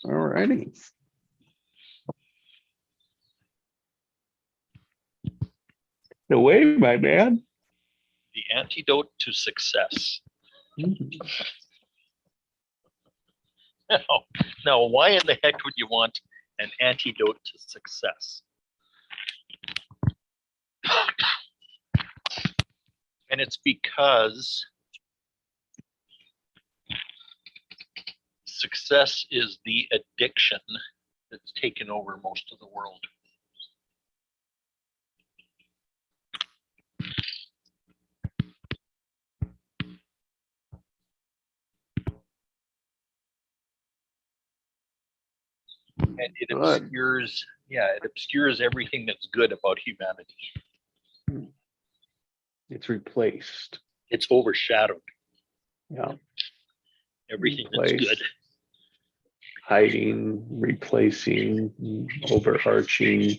All righty. No way, my man. The antidote to success. Now, why in the heck would you want an antidote to success? And it's because success is the addiction that's taken over most of the world. And it obscures, it obscures everything that's good about humanity. It's replaced. It's overshadowed. Yeah. Everything that's good. Hiding, replacing, overarching,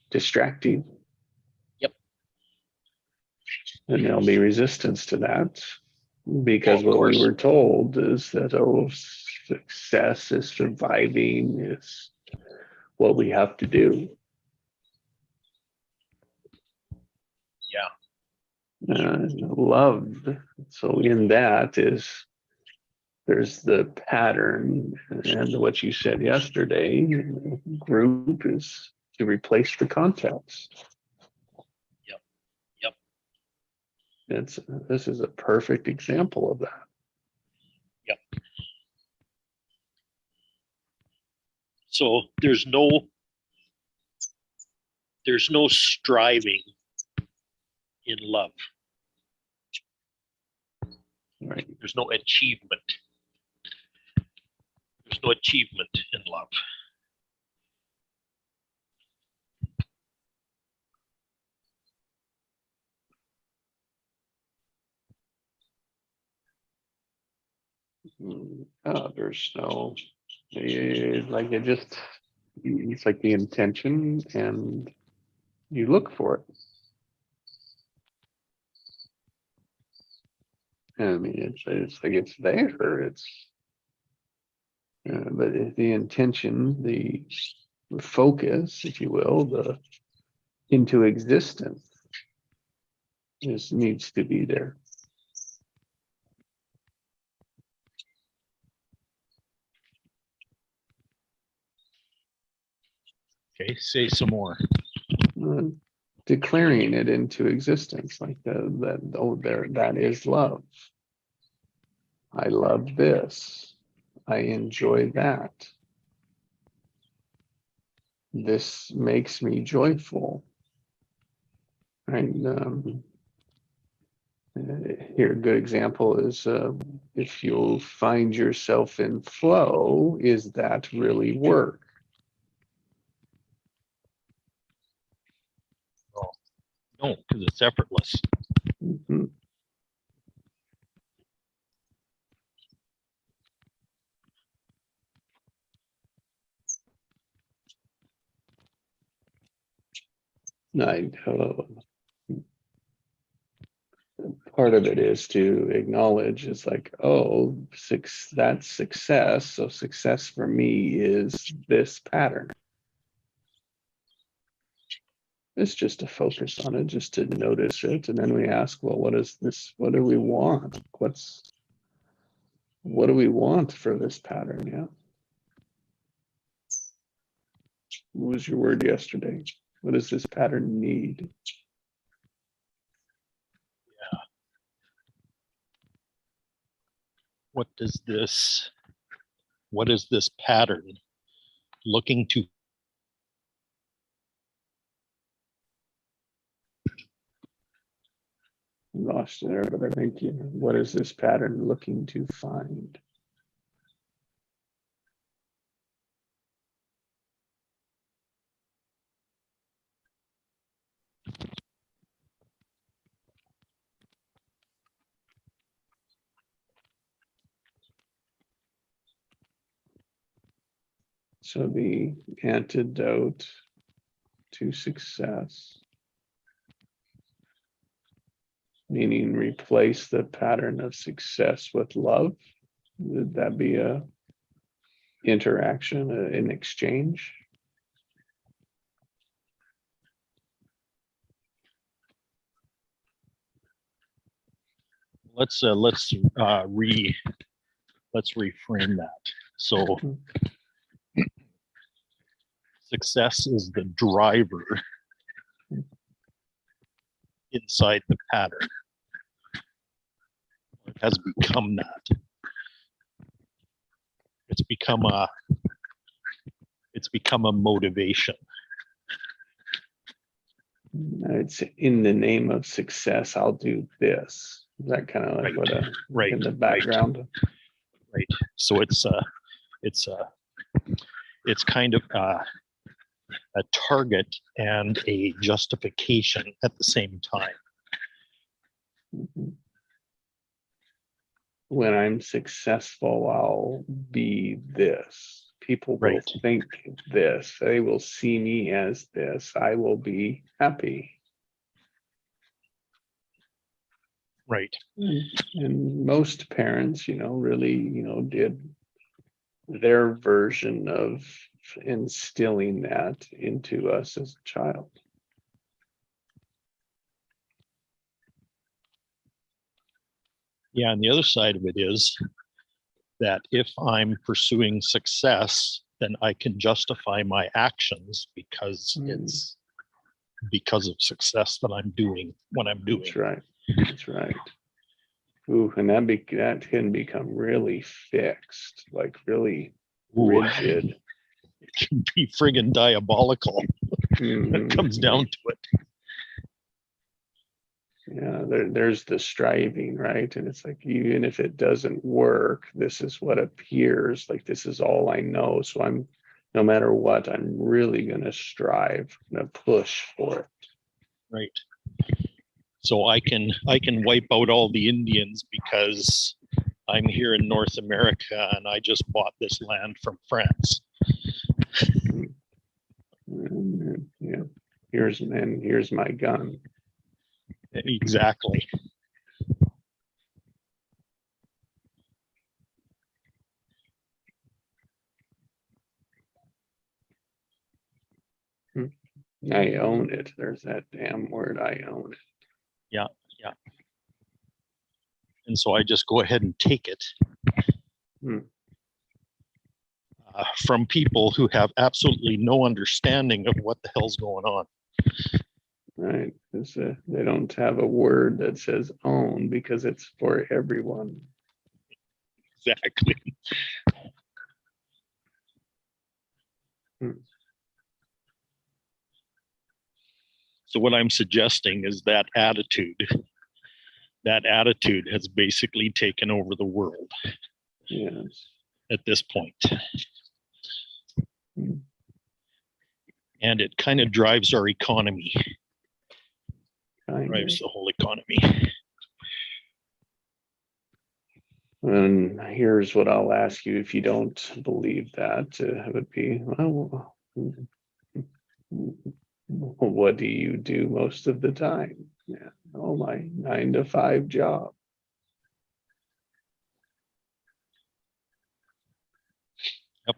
distracting. Yep. And there'll be resistance to that because what we were told is that, success is surviving, is what we have to do. Yeah. Loved. So in that there's the pattern, and what you said yesterday, group is to replace the context. Yep. This is a perfect example of that. Yep. So there's no striving in love. Right. There's no achievement. There's no achievement in love. There's no, it's like the intention, and you look for it. I mean, it's like it's there. But the intention, the focus, if you will, the into existence, needs to be there. Okay, say some more. Declaring it into existence, like that is love. I love this. I enjoy that. This makes me joyful. And here, a good example is if you find yourself in flow, is that really work? No, because it's effortless. Mm-hmm. Part of it is to acknowledge it's like, that's success. So success for me is this pattern. It's just to focus on it, just to notice it. And then we ask, well, what is this? What do we want? What do we want for this pattern? Yeah. What was your word yesterday? What does this pattern need? Yeah. What is this pattern looking to? Lost there, but I think, what is this pattern looking to find? So the antidote to success, meaning replace the pattern of success with love. Would that be a interaction, an exchange? Let's reframe that. So success is the driver inside the pattern. It has become that. It's become a motivation. It's in the name of success, I'll do this. Is that kind of like Right. what in the background? Right. So it's kind of a target and a justification at the same time. Mhm. When I'm successful, I'll be this. People will Right. think this. They will see me as this. I will be happy. Right. And most parents, really, did their version of instilling that into us as a child. Yeah, and the other side of it is that if I'm pursuing success, then I can justify my actions because it's because of success that I'm doing what I'm doing. That's right. That's right. Ooh, and that can become really fixed, like really rigid. It can be friggin' diabolical when it comes down to it. Yeah, there's the striving, right? And it's like, even if it doesn't work, this is what appears, like this is all I know. So no matter what, I'm really going to strive, going to push for it. Right. So I can wipe out all the Indians because I'm here in North America and I just bought this land from France. Yeah, here's my gun. Exactly. I own it. There's that damn word, I own it. Yeah, yeah. And so I just go ahead and take it from people who have absolutely no understanding of what the hell's going on. Right, because they don't have a word that says own because it's for everyone. Exactly. So what I'm suggesting is that attitude has basically taken over the world. Yes. At this point. And it kind of drives our economy. Drives the whole economy. And here's what I'll ask you if you don't believe that. It would be, well, what do you do most of the time? Yeah, my 9-to-5 job. Yep.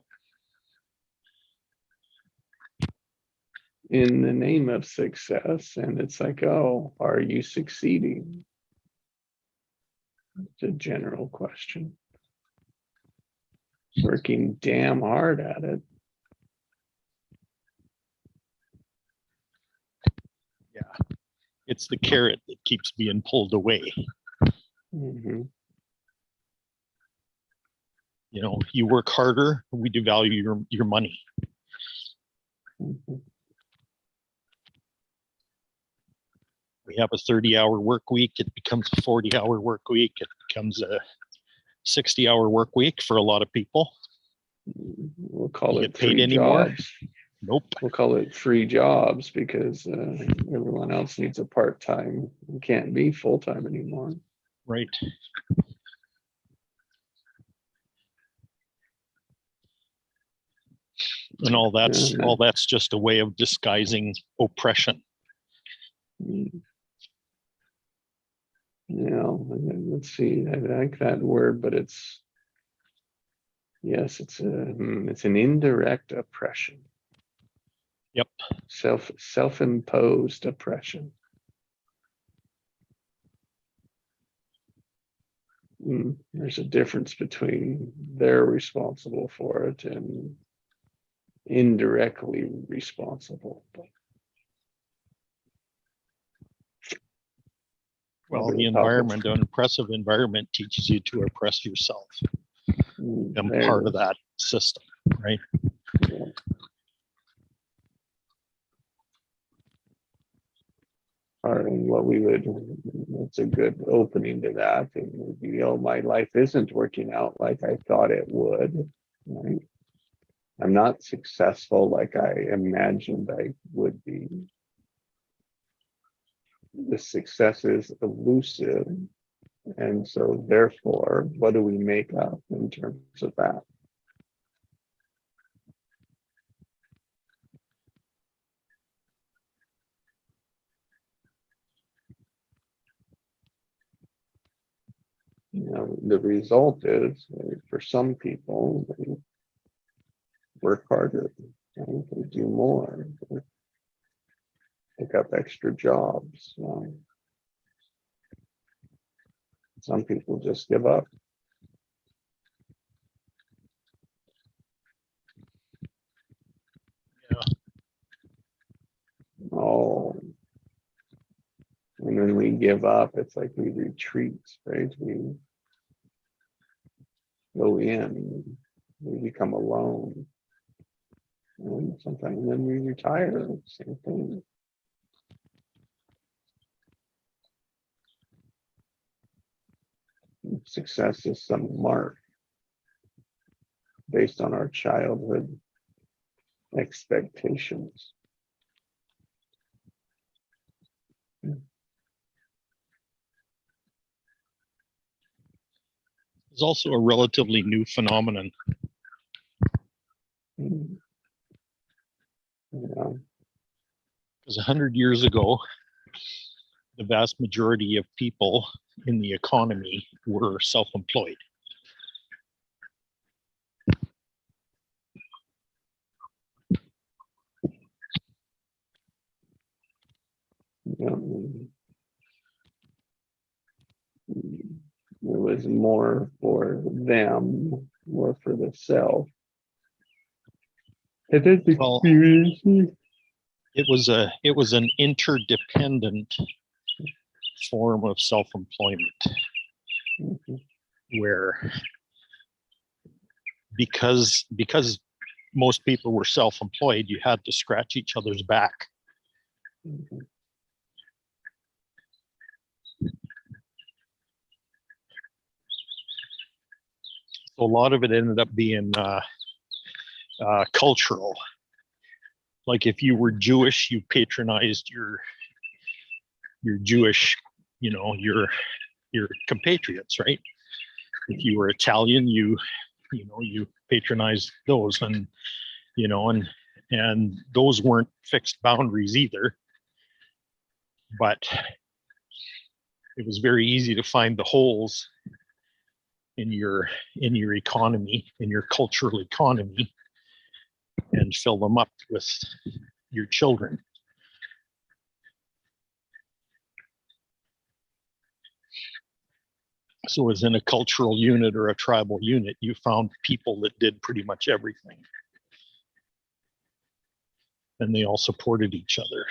In the name of success, and it's like, oh, are you succeeding? It's a general question. Working damn hard at it. Yeah, it's the carrot that keeps being pulled away. Mm-hmm. You know, you work harder, we devalue your money. Mm-hmm. We have a 30-hour work week, it becomes a 40-hour work week, it becomes a 60-hour work week for a lot of people. We'll call you it get paid free anymore? Jobs. Nope. We'll call it free jobs because everyone else needs a part-time. It can't be full-time anymore. Right. And all Yeah. that's just a way of disguising oppression. Yeah, let's see. I like that word, but yes, it's an indirect oppression. Yep. Self-imposed oppression. There's a difference between they're responsible for it and indirectly responsible. Well, the environment, an oppressive environment teaches you to oppress yourself. I'm part of that system, right? Yeah. And what we would, it's a good opening to that. And, my life isn't working out like I thought it would. Right? I'm not successful like I imagined I would be. The success is elusive. And so therefore, what do we make up in terms of that? The result is for some people, they work harder, right? They do more, they pick up extra jobs. Some people just give up. Yeah. Oh, and when we give up, it's like we retreat, right? We go in, we become alone. And sometimes then we retire, same thing. Success is some mark based on our childhood expectations. It's also a relatively new phenomenon. Yeah. Because 100 years ago, the vast majority of people in the economy were self-employed. Yeah. It was more for them, more for the self. And then the Well, community. it was an interdependent form of self-employment where because most people were self-employed, you had to scratch each other's back. So a lot of it ended up being cultural. Like if you were Jewish, you patronized your Jewish, your compatriots, right? If you were Italian, you patronized those, and and those weren't fixed boundaries either. But it was very easy to find the holes in your economy, in your cultural economy, and fill them up with your children. So as in a cultural unit or a tribal unit, you found people that did pretty much everything. And they all supported each other.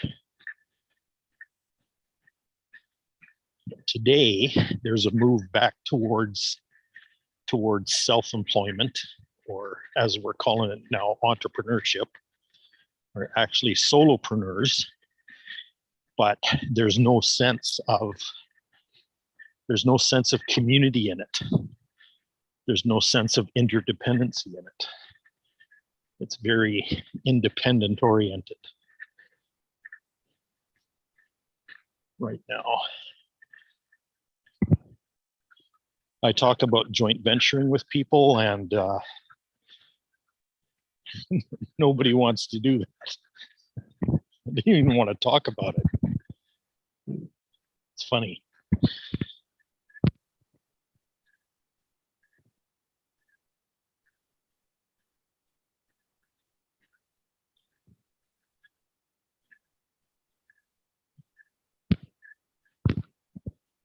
Today, there's a move back towards self-employment, or as we're calling it now, entrepreneurship, or actually solopreneurs. But there's no sense of community in it. There's no sense of interdependency in it. It's very independent oriented right now. I talk about joint venturing with people, and Nobody wants to do that. They don't even want to talk about it. It's funny.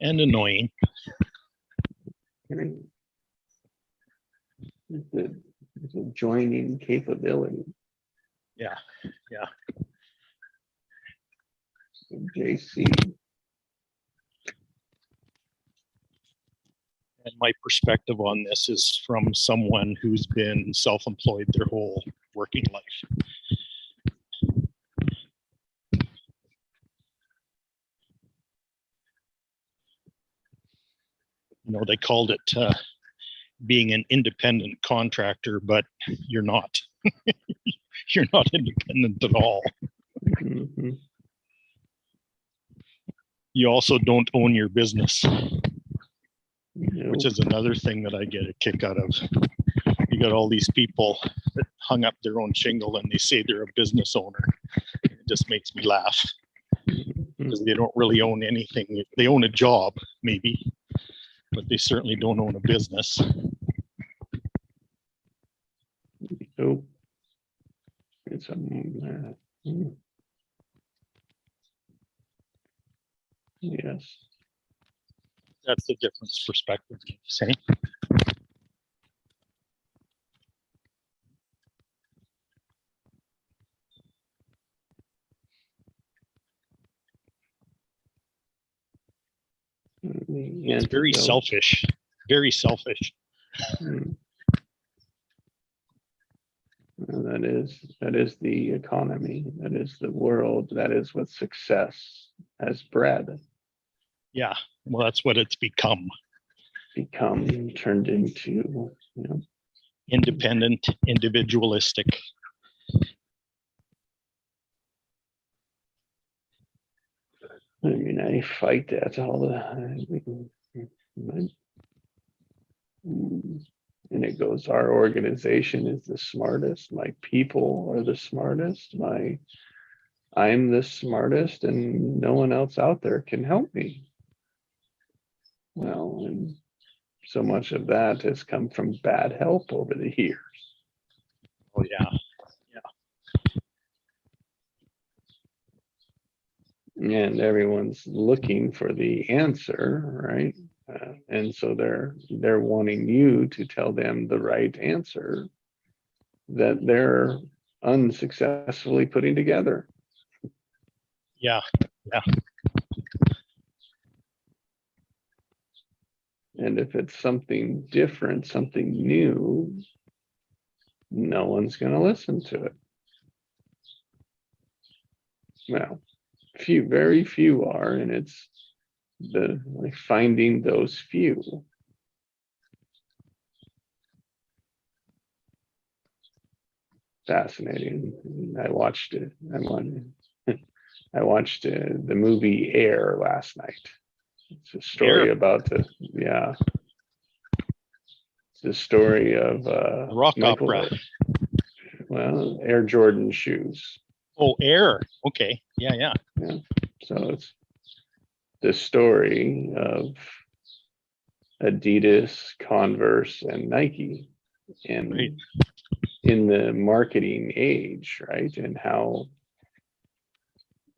And annoying. It's a joining capability. Yeah. JC. And my perspective on this is from someone who's been self-employed their whole working life. You know, they called it being an independent contractor, but you're not. You're not independent at all. Mm-hmm. You also don't own your business, Nope. which is another thing that I get a kick out of. You got all these people that hung up their own shingle and they say they're a business owner. It just makes me laugh because they don't really own anything. They own a job, maybe, but they certainly don't own a business. Nope. It's a yes. That's the different perspective, say. It's very selfish. Very selfish. Well, that is the economy. That is the world. That is what success has bred. Yeah, well, that's what it's become. Turned into, Independent, individualistic. I mean, I fight that all the and it goes, our organization is the smartest, my people are the smartest, I'm the smartest, and no one else out there can help me. Well, and so much of that has come from bad help over the years. Oh yeah. And everyone's looking for the answer, right? And so they're wanting you to tell them the right answer that they're unsuccessfully putting together. Yeah. And if it's something different, something new, no one's going to listen to it. Well, very few are, and it's finding those few. Fascinating. I watched it. I watched the movie Air last night. It's a story about it's the story of rock Michael, opera. Well, Air Jordan shoes. Oh, Air. Okay. Yeah. So it's the story of Adidas, Converse, and Nike, and Right. in the marketing age, right? And how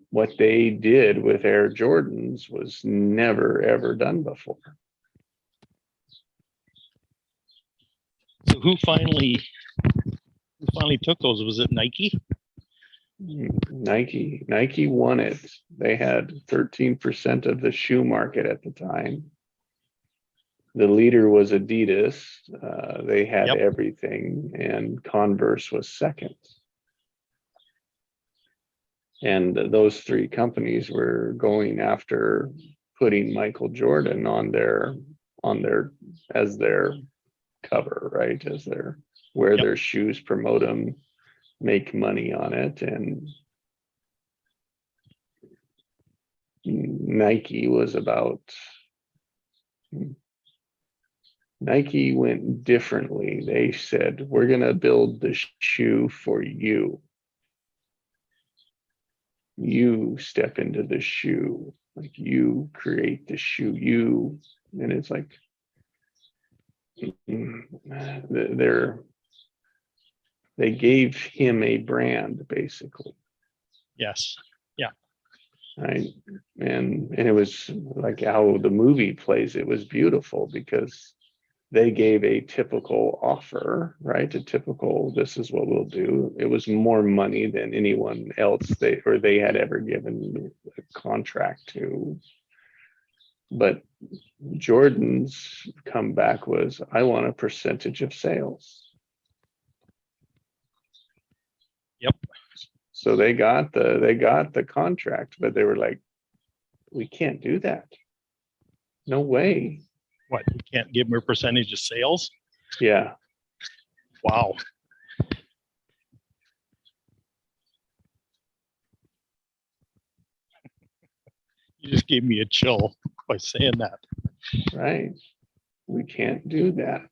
what they did with Air Jordans was never ever done before. So who finally took those? Was it Nike? Nike won it. They had 13% of the shoe market at the time. The leader was Adidas. They had everything, and Converse was second. And those three companies were going after putting Michael Jordan on their as their cover, right? As their wear their shoes, promote them, make money on it. And Nike was about Nike went differently. They said, we're going to build the shoe for you. You step into the shoe, like you create the shoe, and it's like, they gave him a brand basically. Yes. Yeah. Right. And it was like how the movie plays, it was beautiful because they gave a typical offer, right? A typical, this is what we'll do. It was more money than anyone else they had ever given a contract to. But Jordan's comeback was, I want a percentage of sales. Yep. So they got the contract, but they were like, we can't do that. No way. What, you can't give them a percentage of sales? Yeah. Wow. You just gave me a chill by saying that. Right. We can't do that.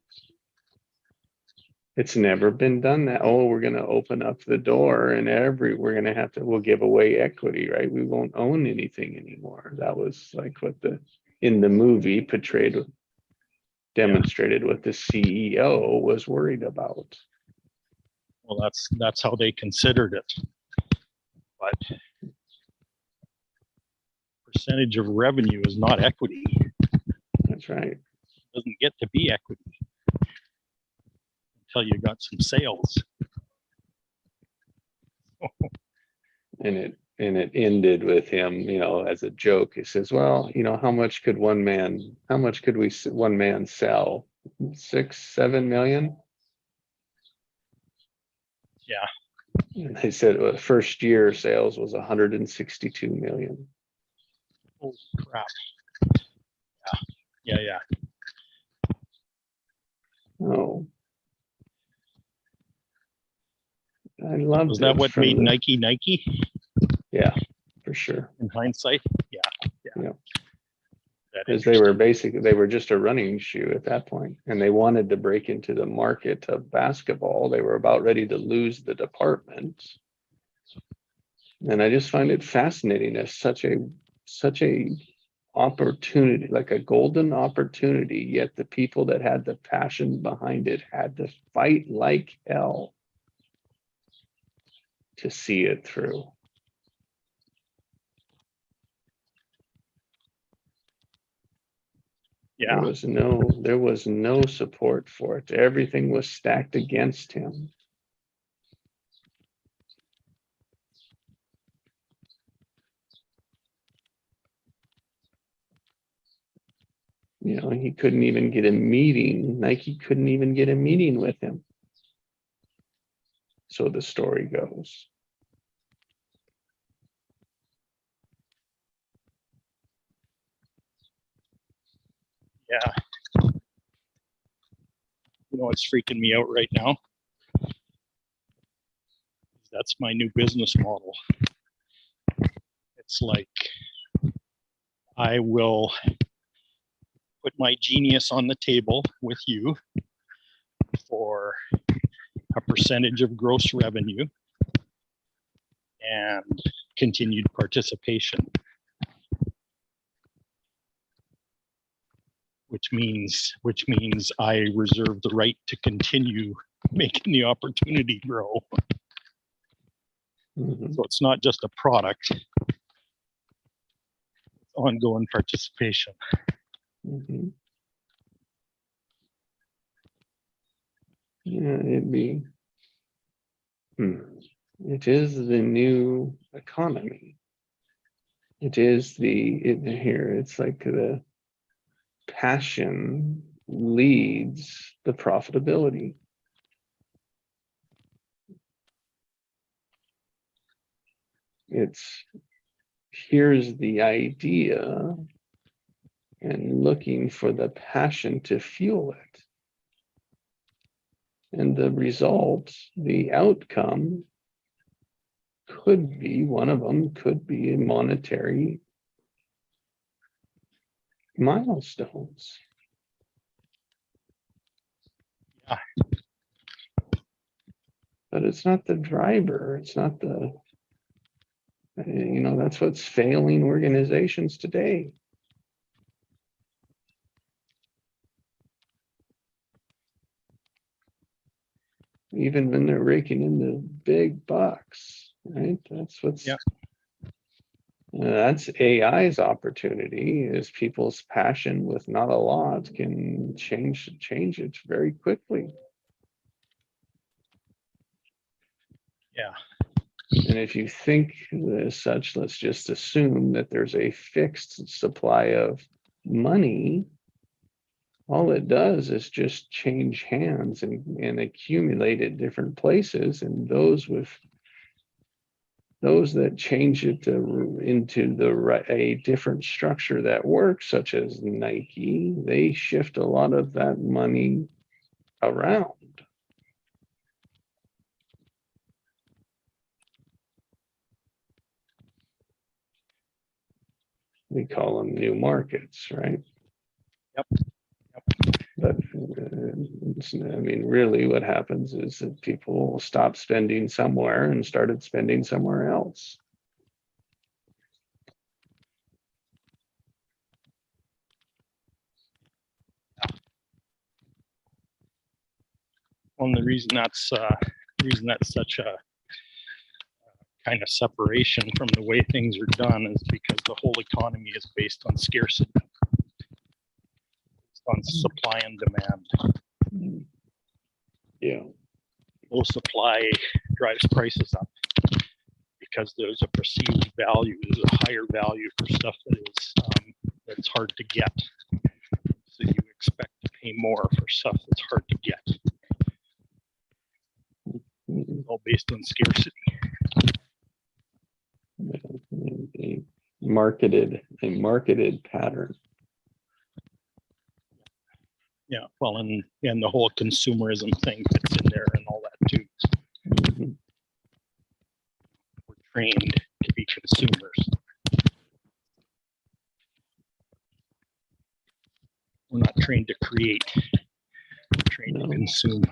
It's never been done that. Oh, we're going to open up the door and we're going to we'll give away equity, right? We won't own anything anymore. That was like what in the movie portrayed, demonstrated what the CEO was worried about. Well, that's how they considered it. But percentage of revenue is not equity. That's right. It doesn't get to be equity until you got some sales. And it ended with him, as a joke. He says, well, how much could one man sell? 6-7 million? Yeah. And they said first year sales was 162 million. Oh crap. Yeah. Oh, I loved it. Was that what made Nike? Yeah, for sure. In hindsight? Yeah. Because they were just a running shoe at that point, and they wanted to break into the market of basketball. They were about ready to lose the department. And I just find it fascinating as such a opportunity, like a golden opportunity, yet the people that had the passion behind it had to fight like hell to see it through. Yeah. There was no support for it. Everything was stacked against him. He couldn't even get a meeting. Nike couldn't even get a meeting with him. So the story goes. Yeah. You know what's freaking me out right now? That's my new business model. It's like I will put my genius on the table with you for a percentage of gross revenue and continued participation, which means I reserve the right to continue making the opportunity grow. Mm-hmm. So it's not just a product, it's ongoing participation. Mm-hmm. Yeah, it is the new economy. It's like the passion leads the profitability. Here's the idea and looking for the passion to fuel it. And the result, the outcome, one of them could be monetary milestones. Yeah. But it's not the driver. It's not the, that's what's failing organizations today. Even when they're raking in the big bucks, right? That's what's, that's AI's opportunity, is people's passion with not a lot can change it very quickly. Yeah. And if you think as such, let's just assume that there's a fixed supply of money. All it does is just change hands and accumulate at different places. And those that change it into a different structure that works, such as Nike, they shift a lot of that money around. We call them new markets, right? Yep. But really what happens is that people stop spending somewhere and started spending somewhere else. Well, and the reason that's such a kind of separation from the way things are done is because the whole economy is based on scarcity, based on supply and demand. Yeah. Low supply drives prices up because there's a perceived value, there's a higher value for stuff that's hard to get. So you expect to pay more for stuff that's hard to get. It's all based on scarcity. A marketed pattern. Yeah, well, and the whole consumerism thing fits in there and all that too. Mm-hmm. We're trained to be consumers. We're not trained to create. We're trained to consume.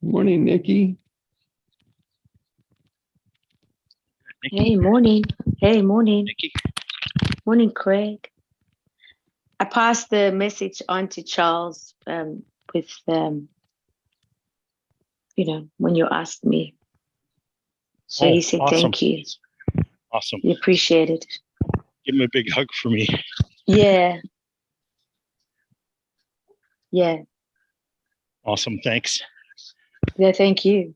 Morning, Nikki. Hey, morning. Hey, morning. Nikki. Morning, Craig. I passed the message on to Charles with, when you asked me. So he said, awesome. Thank you. Awesome. He appreciated it. Give him a big hug for me. Yeah. Yeah. Awesome. Thanks. Yeah, thank you.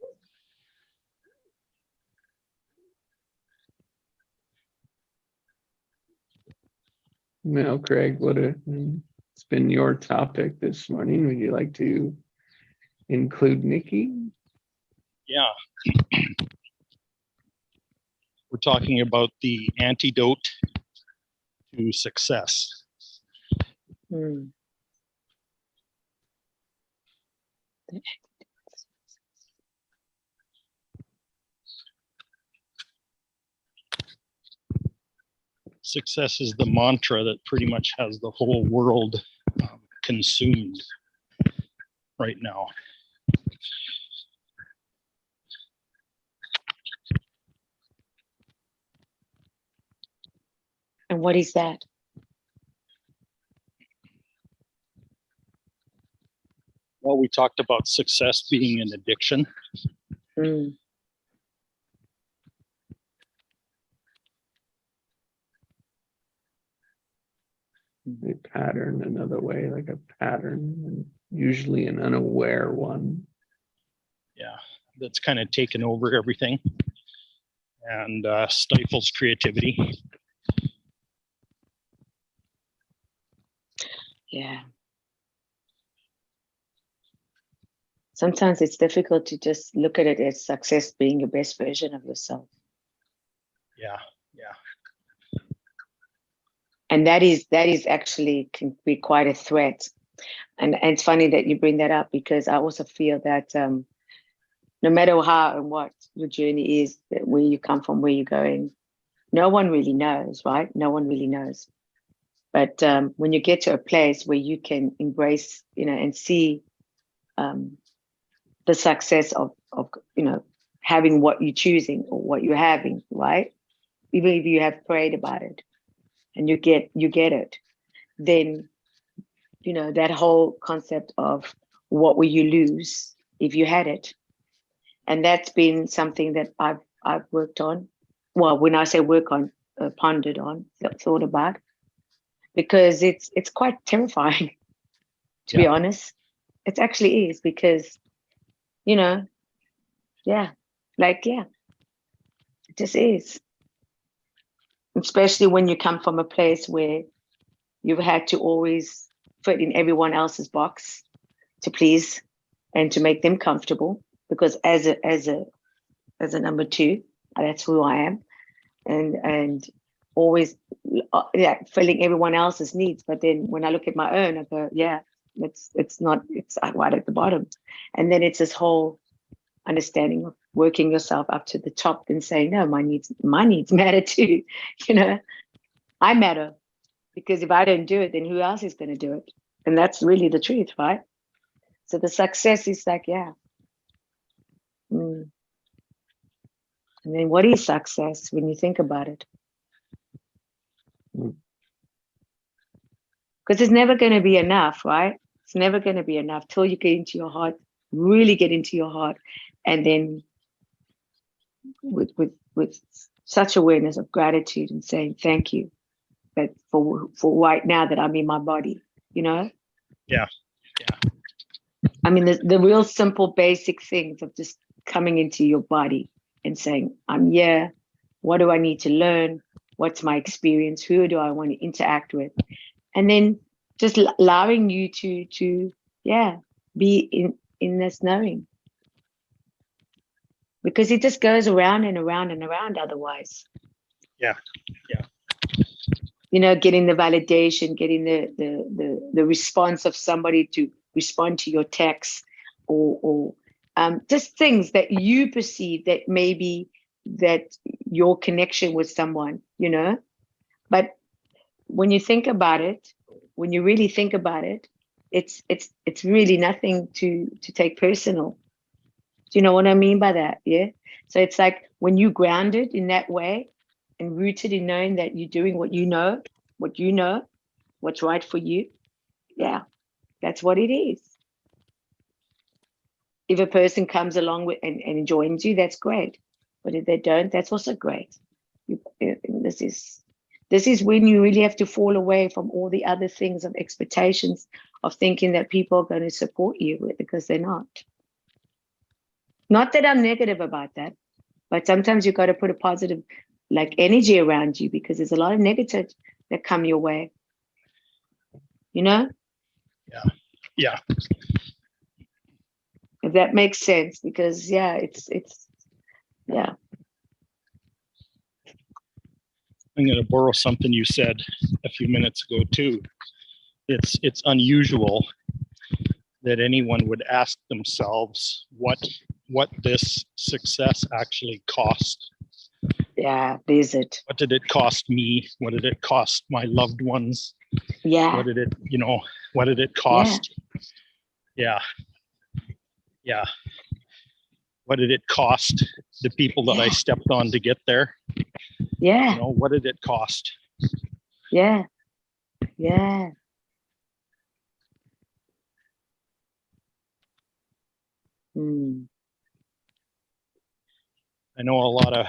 Well, Craig, it's been your topic this morning. Would you like to include Nikki? Yeah. We're talking about the antidote to success. Success is the mantra that pretty much has the whole world consumed right now. And what is that? Well, we talked about success being an addiction. A pattern, another way, like a pattern, and usually an unaware one. Yeah, that's kind of taken over everything and stifles creativity. Yeah. Sometimes it's difficult to just look at it as success being your best version of yourself. Yeah. And that is actually can be quite a threat. And it's funny that you bring that up, because I also feel that no matter how and what your journey is, that where you come from, where you're going, no one really knows, right? No one really knows. But when you get to a place where you can embrace, and see the success of having what you're choosing or what you're having, right? Even if you have prayed about it and you get it, then that whole concept of what will you lose if you had it, and that's been something that I've worked on. Well, when I say work on, pondered on, thought about, because it's quite terrifying to be honest. It actually is, because yeah, it just is, especially when you come from a place where you've had to always fit in everyone else's box to please and to make them comfortable, because as a number two, that's who I am, and always filling everyone else's needs. But then when I look at my own, I go, it's right at the bottom. And then it's this whole understanding of working yourself up to the top and saying, no, my needs matter too. I matter, because if I don't do it, then who else is going to do it? And that's really the truth, right? So the success is like, And then what is success when you think about it? Because it's never going to be enough, right? It's never going to be enough till you get into your heart, really get into your heart, and then with such awareness of gratitude and saying thank you that for right now that I'm in my body, Yeah. I mean, the real simple basic things of just coming into your body and saying, I'm here. What do I need to learn? What's my experience? Who do I want to interact with? And then just allowing you to be in this knowing. Because it just goes around and around and around otherwise. Yeah. Getting the validation, getting the response of somebody to respond to your text, or just things that you perceive that maybe that your connection with someone, But when you think about it, when you really think about it, it's really nothing to take personal. Do you know what I mean by that? Yeah. So it's like when you grounded in that way and rooted in knowing that you're doing what you know, what's right for you. Yeah, that's what it is. If a person comes along with and joins you, that's great. But if they don't, that's also great. This is when you really have to fall away from all the other things of expectations of thinking that people are going to support you, because they're not. Not that I'm negative about that, but sometimes you've got to put a positive energy around you, because there's a lot of negative that come your way. Yeah. If that makes sense, because it's I'm going to borrow something you said a few minutes ago too. It's unusual that anyone would ask themselves what this success actually cost. Yeah, there's it. What did it cost me? What did it cost my loved ones? Yeah. What did it cost? Yeah. What did it cost the people that I stepped on to get there? Yeah. What did it cost? Yeah. I know a lot of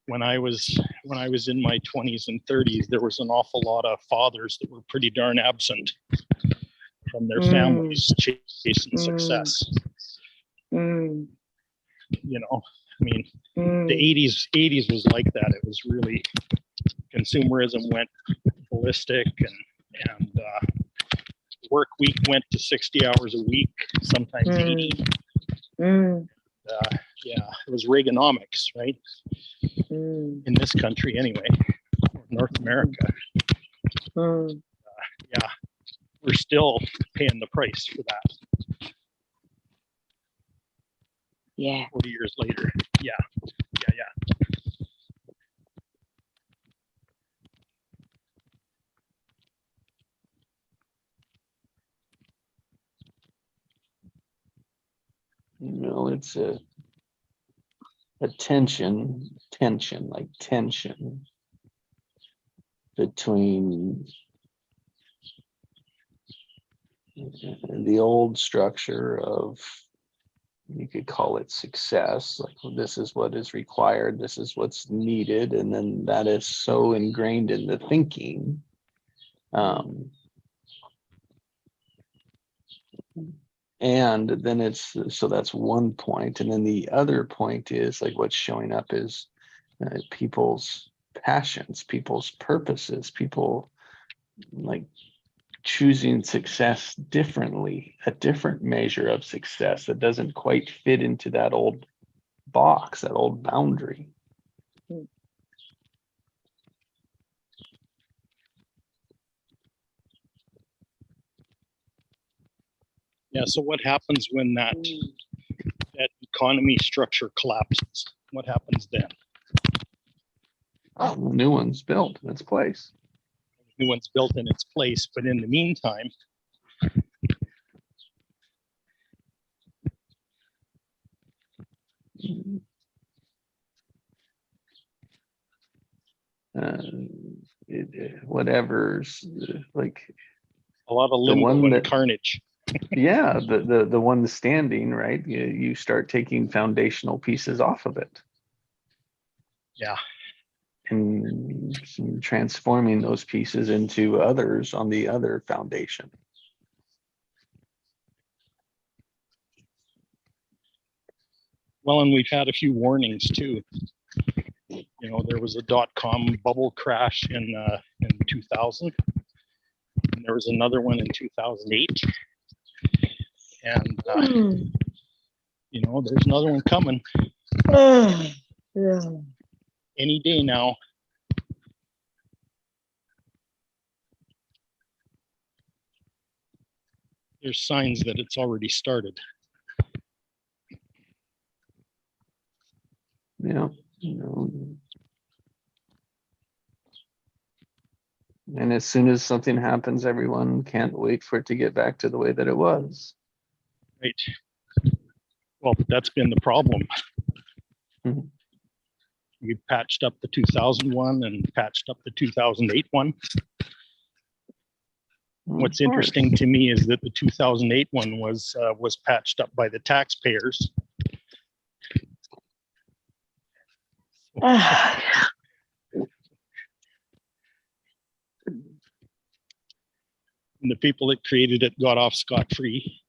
when I was in my 20s and 30s, there was an awful lot of fathers that were pretty darn absent from their families chasing success. The 80s was like that. It was really, consumerism went ballistic, and work week went to 60 hours a week, sometimes 80. It was Reaganomics, right? In this country anyway, North America. We're still paying the price for that. 40 years later. it's a tension between the old structure of, you could call it success, like, well, this is what is required, this is what's needed, and then that is so ingrained in the thinking. And then it's, so that's one point, and then the other point is like what's showing up is people's passions, people's purposes, people like choosing success differently, a different measure of success that doesn't quite fit into that old box, that old boundary. Yeah. So what happens when that economy structure collapses? What happens then? Oh, the new one's built in its place. New one's built in its place, but in the meantime, Whatever's like a lot of the limbo one and that, carnage. yeah, the one standing, right? You start taking foundational pieces off of it. Yeah. And transforming those pieces into others on the other foundation. Well, and we've had a few warnings too. You know, there was a .com bubble crash in 2000, and there was another one in 2008, and you know, there's another one coming any day now. There's signs that it's already started. Yeah, and as soon as something happens, everyone can't wait for it to get back to the way that it was. Right. Well, but that's been the problem. Mhm. We patched up the 2001 and patched up the 2008 one. What's interesting to me is that the 2008 one was patched up by the taxpayers. And the people that created it got off scot-free.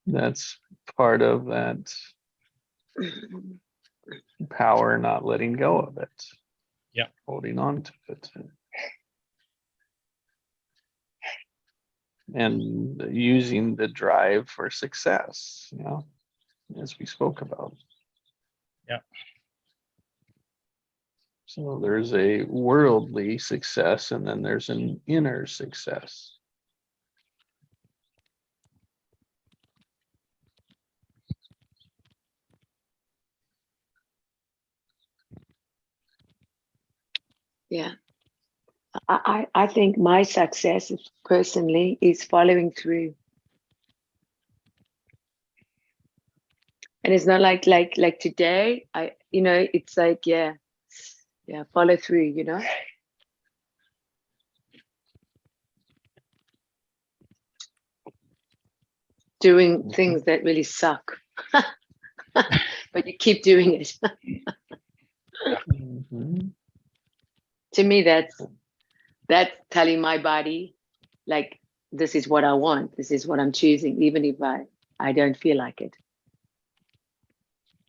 That's part of that power, not letting go of it. Yeah. Holding on to it. And using the drive for success, you know, as we spoke about. Yeah. So there's a worldly success, and then there's an inner success. Yeah. I think my success personally is following through. And it's not like today, it's like, yeah, follow through, you know. Doing things that really suck. But you keep doing it. To me, that's telling my body, like, this is what I want. This is what I'm choosing, even if I don't feel like it.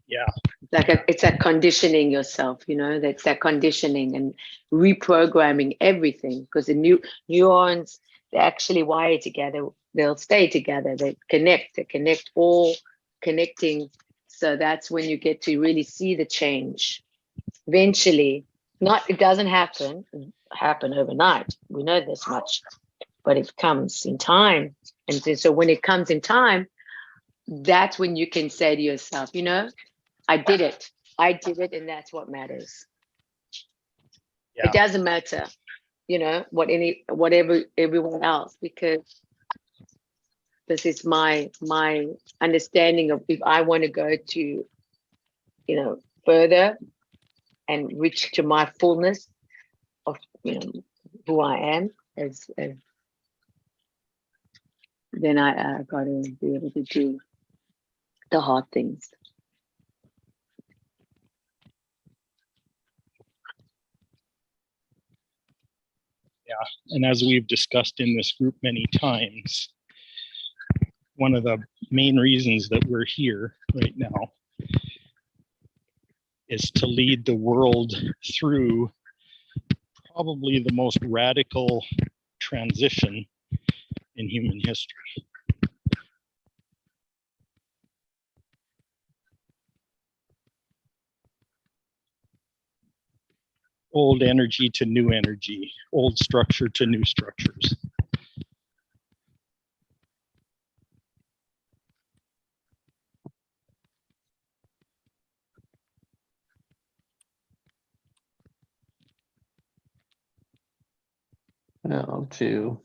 Yeah. It's that conditioning yourself, you know, that's that conditioning and reprogramming everything, because the neurons, they actually wire together. They'll stay together. They connect, all connecting. So that's when you get to really see the change. Eventually, it doesn't happen overnight. We know this much, but it comes in time. And so when it comes in time, that's when you can say to yourself, you know, I did it, and that's what matters. Yeah. It doesn't matter whatever everyone else, because this is my understanding of, if I want to go to, further and reach to my fullness of, who I am, as then I got to be able to do the hard things. And as we've discussed in this group many times, one of the main reasons that we're here right now is to lead the world through probably the most radical transition in human history. Old energy to new energy, old structure to new structures. Well, to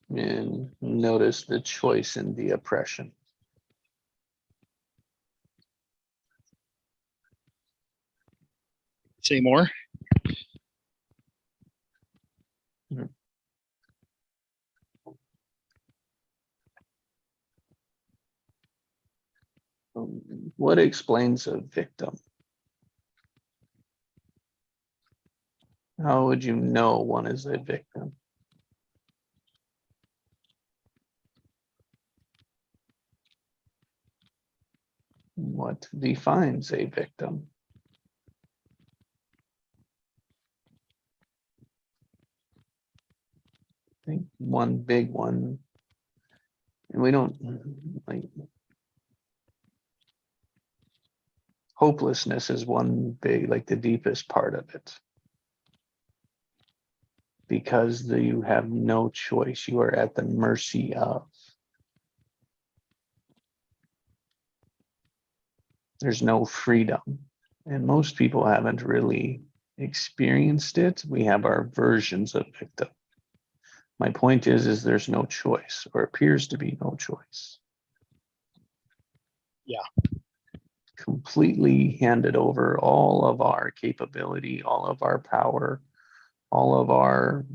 and notice the choice in the oppression. Say more. What explains a victim? How would you know one is a victim? What defines a victim? I think one big one, and we don't like, hopelessness is one big, like the deepest part of it. Because you have no choice, you are at the mercy of. There's no freedom. And most people haven't really experienced it. We have our versions of victim. My point is there's no choice, or appears to be no choice. Yeah. Completely handed over all of our capability, all of our power, all of our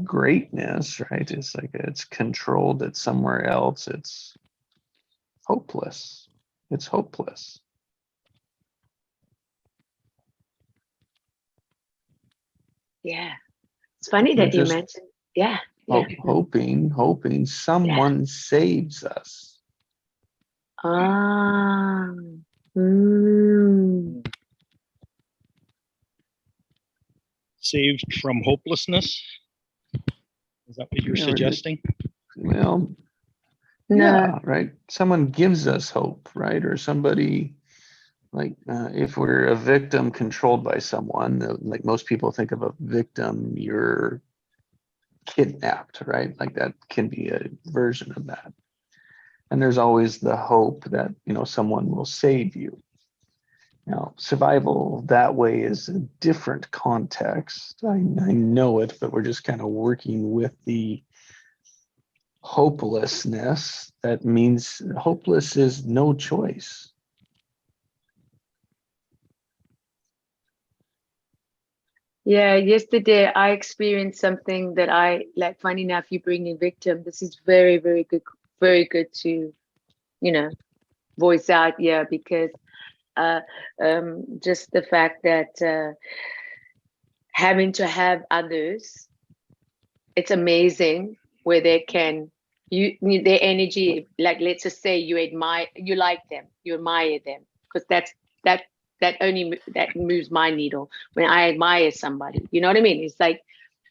greatness, right? It's like it's controlled, it's somewhere else. It's hopeless. It's hopeless. Yeah. It's funny We're that you just mentioned. Yeah. hoping someone saves us. Ah. Mm. Saved from hopelessness? Is that what you're suggesting? Well, No. yeah, right. Someone gives us hope, right? Or somebody, like if we're a victim controlled by someone, like most people think of a victim, you're kidnapped, right? Like that can be a version of that. And there's always the hope that, someone will save you. Now, survival that way is a different context. I know it, but we're just kind of working with the hopelessness. That means hopeless is no choice. Yeah, yesterday I experienced something that I like. Funny enough, you bring in victim. This is very, very good to, voice out. Yeah, because just the fact that having to have others, it's amazing where they can their energy. Like, let's just say you like them, you admire them, because that moves my needle when I admire somebody. You know what I mean? It's like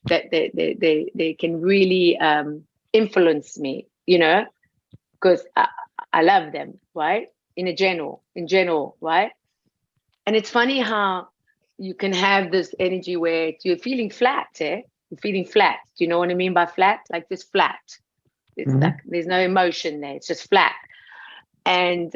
that they can really influence me, because I love them, right? In general, right? And it's funny how you can have this energy where you're feeling flat, eh? You're feeling flat. Do you know what I mean by flat? Like just flat. It's like there's no emotion there. It's just flat. And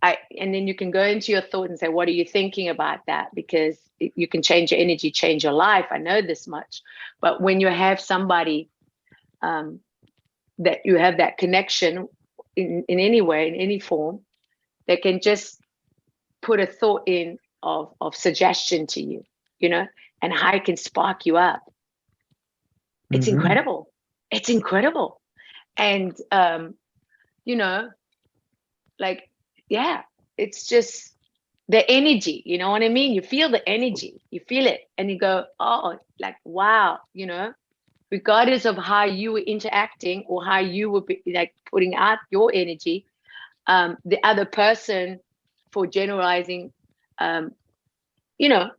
and then you can go into your thought and say, what are you thinking about that? Because you can change your energy, change your life. I know this much. But when you have somebody that you have that connection in any way, in any form, they can just put a thought in of suggestion to you, you know, and how it can spark you up. It's incredible. It's incredible. And, you know, like, yeah, it's just the energy, you know what I mean? You feel the energy, you feel it, and you go, oh, like, wow, you know, regardless of how you were interacting or how you were like putting out your energy, the other person, for generalizing, you know,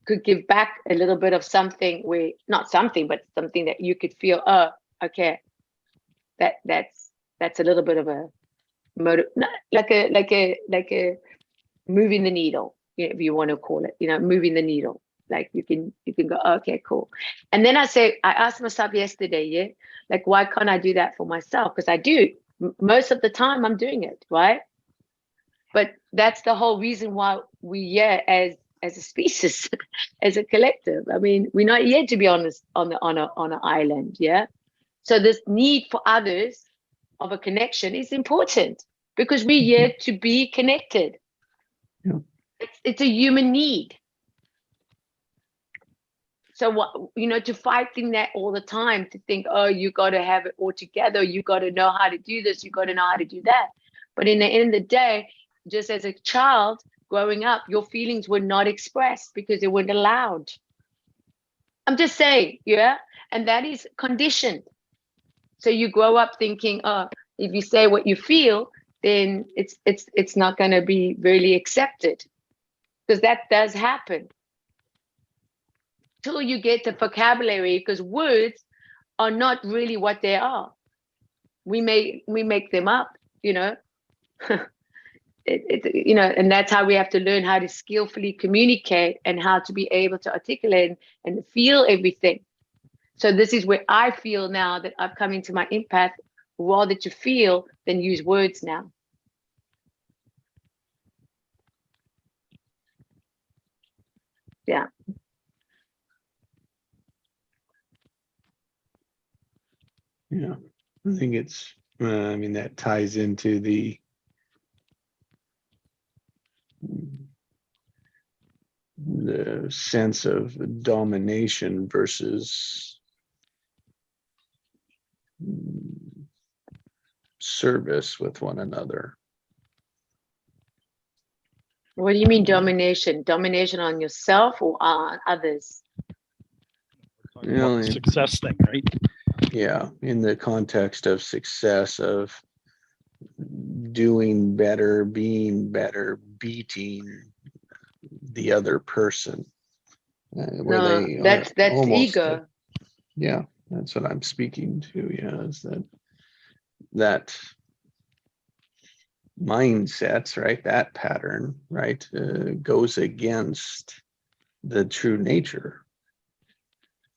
could give back a little bit of something where, not something, but something that you could feel, oh, okay, that's a little bit of a motive, like a moving the needle, if you want to call it, you know, moving the needle. Like you can go, oh, okay, cool. And then I asked myself yesterday, yeah, like, why can't I do that for myself? Because I do. Most of the time I'm doing it, right? But that's the whole reason why as a species, as a collective. I mean, we're not yet to be honest on an island, yeah. So this need for others of a connection is important because we're here to be connected. Yeah. It's a human need. So what, you know, to fighting that all the time, to think, oh, you got to have it all together, you got to know how to do this, you got to know how to do that. But in the end of the day, just as a child growing up, your feelings were not expressed because they weren't allowed. I'm just saying, yeah, and that is conditioned. So you grow up thinking, oh, if you say what you feel, then it's not going to be really accepted, because that does happen. Till you get the vocabulary, because words are not really what they are. We make them up, you know. You know, and that's how we have to learn how to skillfully communicate and how to be able to articulate and feel everything. So this is where I feel now that I've come into my empath, rather to feel than use words now. Yeah. Yeah, I think it's, I mean, that ties into the sense of domination versus service with one another. What do you mean domination? Domination on yourself or on others? Talking about the success thing, right? Yeah, in the context of success, of doing better, being better, beating the other person. Where No, they that's almost, ego. yeah, that's what I'm speaking to. Yeah, is that mindsets, right? That pattern, right, goes against the true nature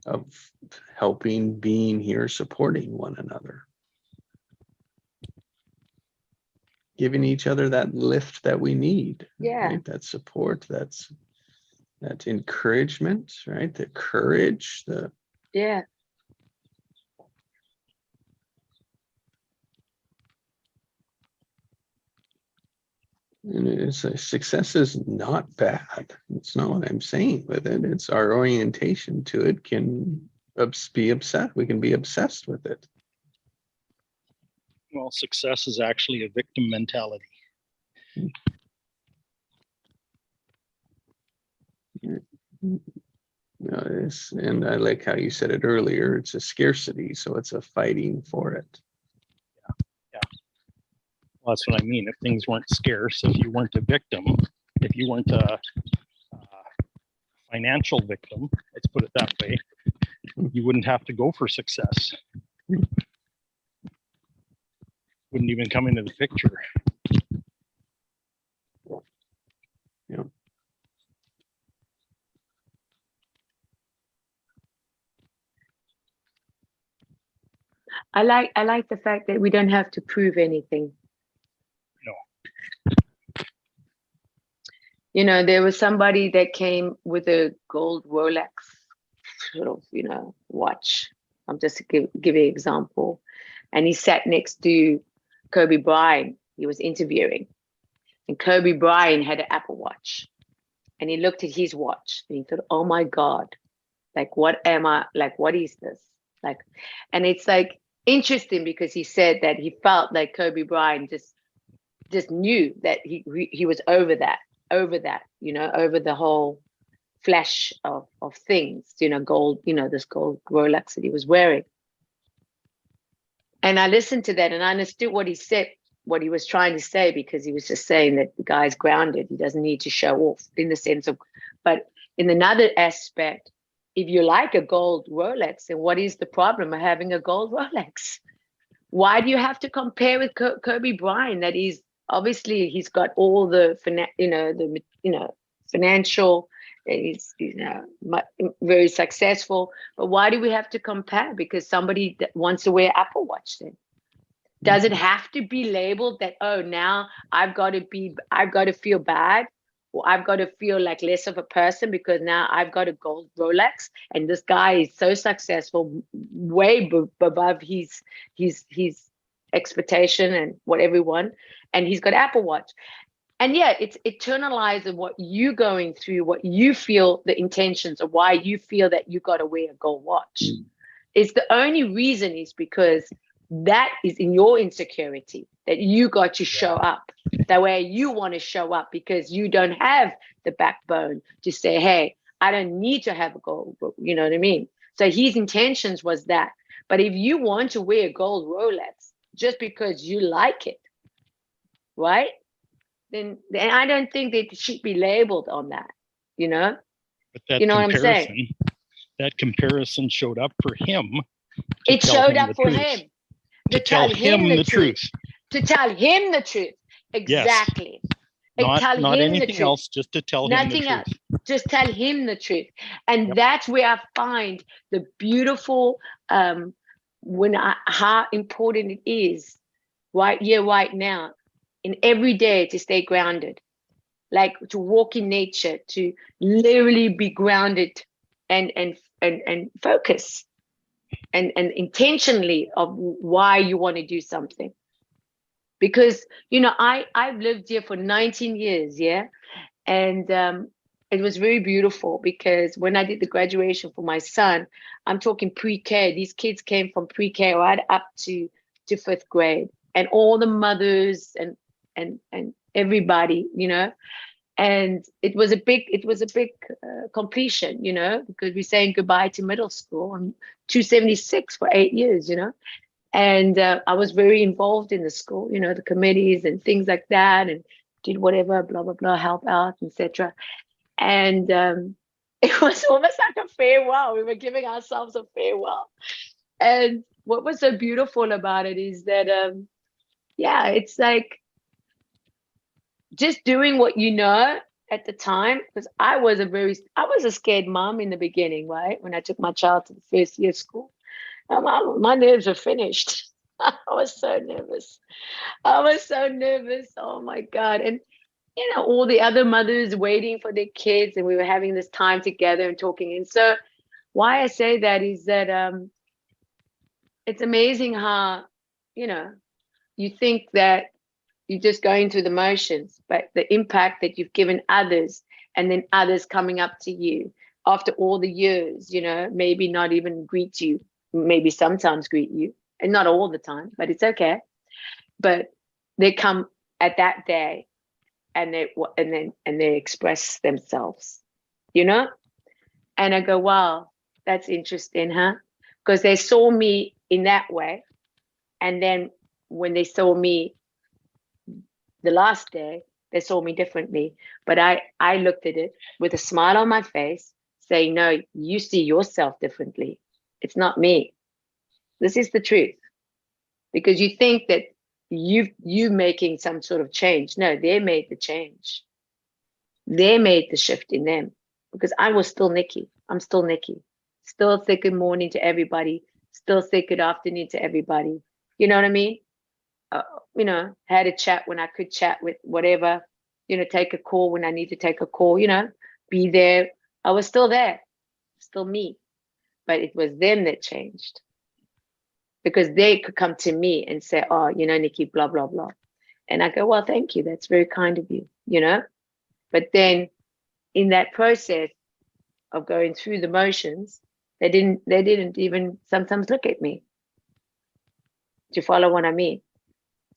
of helping, being here, supporting one another, giving each other that lift that we need. Yeah. Right? That support, that encouragement, right? The courage, Yeah. and it's success is not bad. It's not what I'm saying with it. It's our orientation to it can be upset. We can be obsessed with it. Well, success is actually a victim mentality. And I like how you said it earlier. It's a scarcity, so it's a fighting for it. Yeah. Well, that's what I mean. If things weren't scarce, if you weren't a victim, if you weren't a financial victim, let's put it that way, you wouldn't have to go for success. Wouldn't even come into the picture. Yeah. I like the fact that we don't have to prove anything. No. You know, there was somebody that came with a gold Rolex sort of, watch. I'm just giving an example. And he sat next to Kobe Bryant. He was interviewing. And Kobe Bryant had an Apple Watch. And he looked at his watch and he thought, oh my God, like, what am I, like, what is this? Like, and it's like interesting because he said that he felt like Kobe Bryant just knew that he was over that, over the whole flash of things, gold, this gold Rolex that he was wearing. And I listened to that and I understood what he said, what he was trying to say, because he was just saying that the guy's grounded. He doesn't need to show off in the sense of, but in another aspect, if you like a gold Rolex, then what is the problem of having a gold Rolex? Why do you have to compare with Kobe Bryant? That he's obviously he's got all the financial. He's very successful, but why do we have to compare? Because somebody that wants to wear Apple Watch, then does it have to be labeled that, oh, now I've got to feel bad, or I've got to feel like less of a person because now I've got a gold Rolex and this guy is so successful, way above his expectation and what everyone, and he's got Apple Watch. And yeah, it's internalizing what you're going through, what you feel, the intentions of why you feel that you got to wear a gold watch. It's the only reason is because that is in your insecurity that you got to show up the way you want to show up, because you don't have the backbone to say, hey, I don't need to have a gold, you know what I mean? So his intentions was that. But if you want to wear a gold Rolex just because you like it, right? Then I don't think they should be labeled on that, But that You know what I'm saying? That comparison showed up for him. It showed up for him. To tell him the truth. To tell him the truth. Exactly. Not anything else, just to tell him the truth. Nothing else. Just tell him the truth. And that's where I find the beautiful, how important it is right here, right now, in every day to stay grounded, like to walk in nature, to literally be grounded and focus and intentionally of why you want to do something. Because, I've lived here for 19 years, and it was very beautiful because when I did the graduation for my son, I'm talking pre-K. These kids came from pre-K right up to 5th grade, and all the mothers and everybody, and it was a big completion, because we're saying goodbye to middle school. I'm 276 for 8 years, and I was very involved in the school, the committees and things like that, and did whatever, blah blah blah, help out, etc. And it was almost like a farewell. We were giving ourselves a farewell. And what was so beautiful about it is that it's like just doing what at the time, because I was a scared mom in the beginning, right? When I took my child to the first year of school, my nerves were finished. I was so nervous. Oh my God. And all the other mothers waiting for their kids, and we were having this time together and talking. And so why I say that is that it's amazing how, you think that you're just going through the motions, but the impact that you've given others, and then others coming up to you after all the years, maybe not even greet you, maybe sometimes greet you, and not all the time, but it's okay. But they come at that day and they express themselves, and I go, wow, that's interesting, huh? Because they saw me in that way, and then when they saw me the last day, they saw me differently. But I looked at it with a smile on my face, saying, no, you see yourself differently. It's not me. This is the truth. Because you think that you making some sort of change. No, they made the change. They made the shift in them. Because I was still Nikki. I'm still Nikki. Still say good morning to everybody. Still say good afternoon to everybody. You know what I mean? Had a chat when I could chat with whatever. take a call when I need to take a call, be there. I was still there, still me. But it was them that changed, because they could come to me and say, oh, Nikki, blah, blah, blah. And I go, well, thank you. That's very kind of you, But then in that process of going through the motions, they didn't even sometimes look at me. Do you follow what I mean?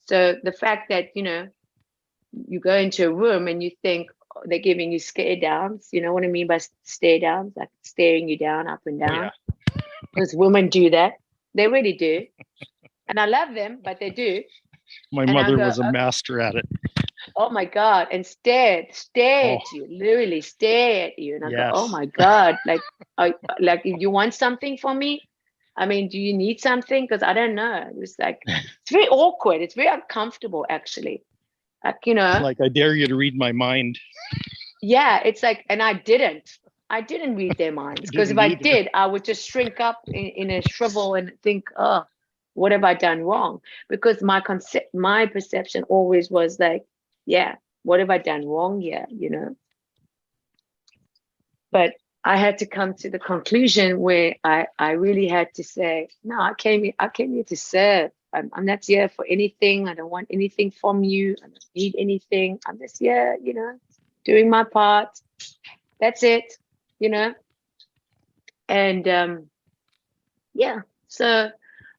So the fact that, you go into a room and you think they're giving you stare downs, you know what I mean by stare downs, like staring you down, up and down. Because women do that. They really do. And I love them, but they do. My And mother I go, was a master at it. oh my God. And stare Oh. at you, literally stare at you. And I go, oh Yes. my God. Like, if you want something from me, I mean, do you need something? Because I don't know. It was like, it's very awkward. It's very uncomfortable, actually. Like, Like, I dare you to read my mind. Yeah, it's like, and I didn't read their minds, because if I Didn't either. did, I would just shrink up in a shrivel and think, oh, what have I done wrong? Because my perception always was like, yeah, what have I done wrong here? But I had to come to the conclusion where I really had to say, no, I came here to serve. I'm not here for anything. I don't want anything from you. I don't need anything. I'm just here, doing my part. That's it, And yeah, so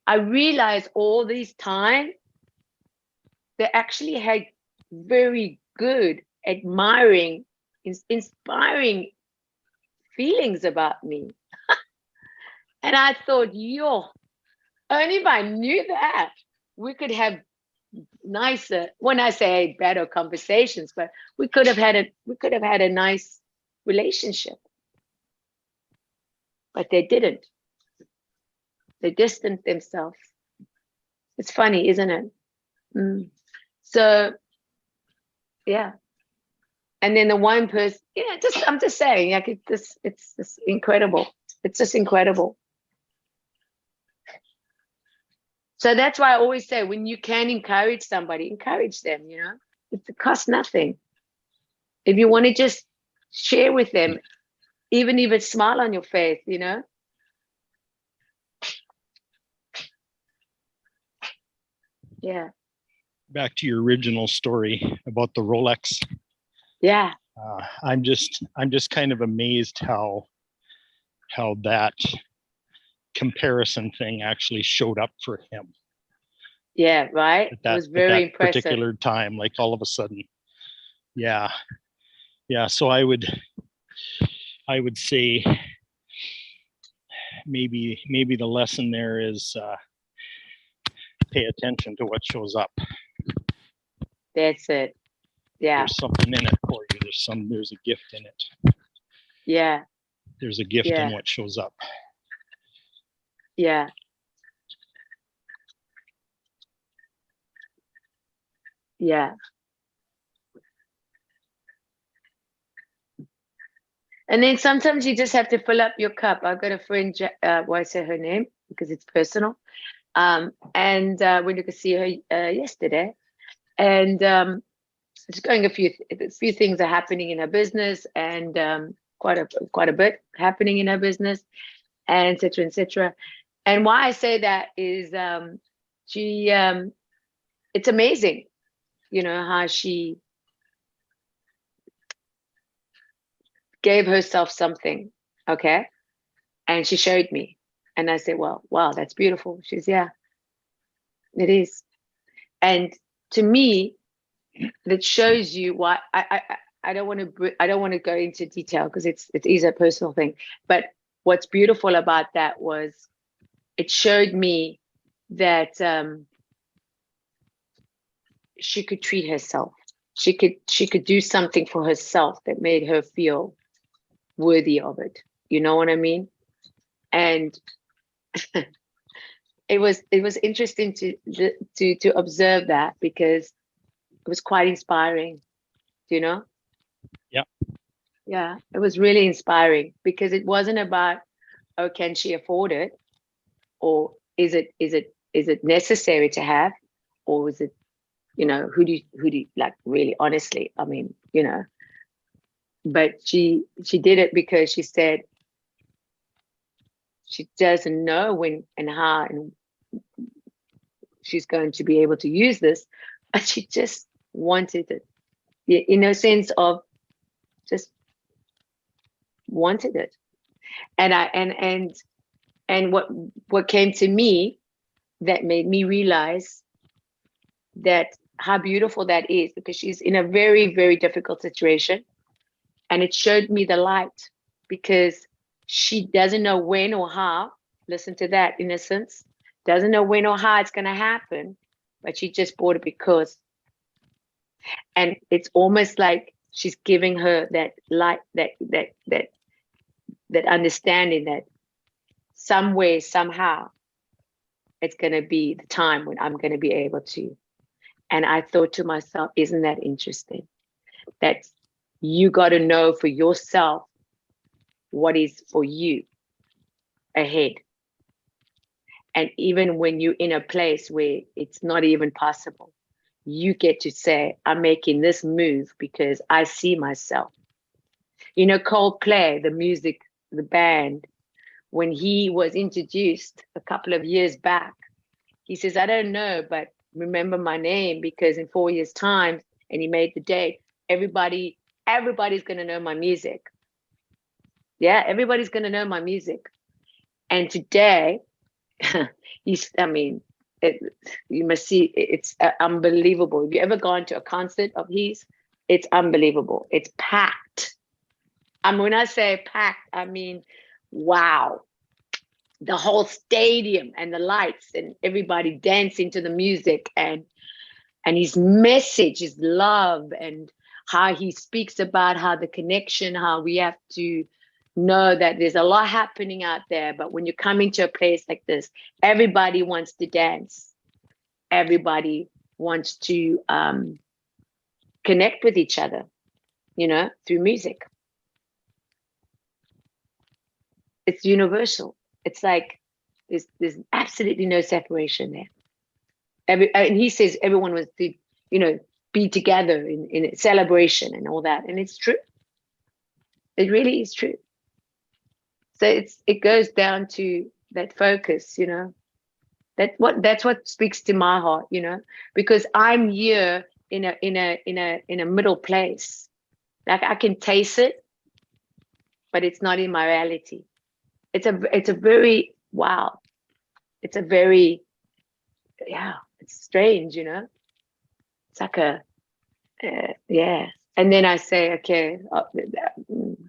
I realized all this time they actually had very good, admiring, inspiring feelings about me. And I thought, only if I knew that, we could have nicer, when I say better conversations, but we could have had a nice relationship. But they didn't. They distanced themselves. It's funny, isn't it? So yeah. And then the one person, I'm just saying, like, it's just incredible. It's just incredible. So that's why I always say, when you can encourage somebody, encourage them, it costs nothing. If you want to just share with them, even if it's a smile on your face, Yeah. Back to your original story about the Rolex. Yeah. I'm just kind of amazed how that comparison thing actually showed up for him. Yeah, right. It was very impressive. Particular time, like all of a sudden. Yeah. So I would say maybe the lesson there is pay attention to what shows up. That's it. Yeah. There's something in it for you. There's a gift in it. Yeah. There's a gift in what shows up. Yeah. Yeah. And then sometimes you just have to fill up your cup. I've got a friend, why say her name? Because it's personal. And we could see her yesterday. And just going a few things are happening in her business, and quite a bit happening in her business, and et cetera. And why I say that is she it's amazing, how she gave herself something, okay? And she showed me. And I said, well, wow, that's beautiful. She's, yeah, it is. And to me, that shows you why I don't want to go into detail, because it is a personal thing. But what's beautiful about that was it showed me that she could treat herself. She could do something for herself that made her feel worthy of it. You know what I mean? And it was interesting to observe that, because it was quite inspiring, Yeah. Yeah, it was really inspiring, because it wasn't about, oh, can she afford it? Or is it necessary to have? Or is it You know, who do you like, really, honestly? I mean, you know, but she did it because she said she doesn't know when and how and she's going to be able to use this, but she just wanted it, in a sense of just wanted it. And what came to me that made me realize that how beautiful that is, because she's in a very, very difficult situation. And it showed me the light, because she doesn't know when or how. Listen to that innocence. Doesn't know when or how it's going to happen, but she just bought it because. And it's almost like she's giving her that light, that understanding that some way, somehow, it's going to be the time when I'm going to be able to. And I thought to myself, isn't that interesting? That you got to know for yourself what is for you ahead. And even when you're in a place where it's not even possible, you get to say, I'm making this move because I see myself. You know, Coldplay, the music, the band, when he was introduced a couple of years back, he says, I don't know, but remember my name, because in 4 years' time, and he made the date, everybody's going to know my music. Yeah, everybody's going to know my music. And today, you must see, it's unbelievable. Have you ever gone to a concert of his? It's unbelievable. It's packed. When I say packed, I mean, wow. The whole stadium and the lights and everybody dancing to the music, and his message is love, and how he speaks about how the connection, how we have to know that there's a lot happening out there. But when you come into a place like this, everybody wants to dance. Everybody wants to connect with each other, you know, through music. It's universal. It's like there's absolutely no separation there. And he says everyone was to, you know, be together in a celebration and all that. And it's true. It really is true. So it goes down to that focus, you know. That's what speaks to my heart, you know, because I'm here in a middle place. Like I can taste it, but it's not in my reality. It's a very wow. It's a very, yeah, it's strange, you know. It's like yeah. And then I say, okay,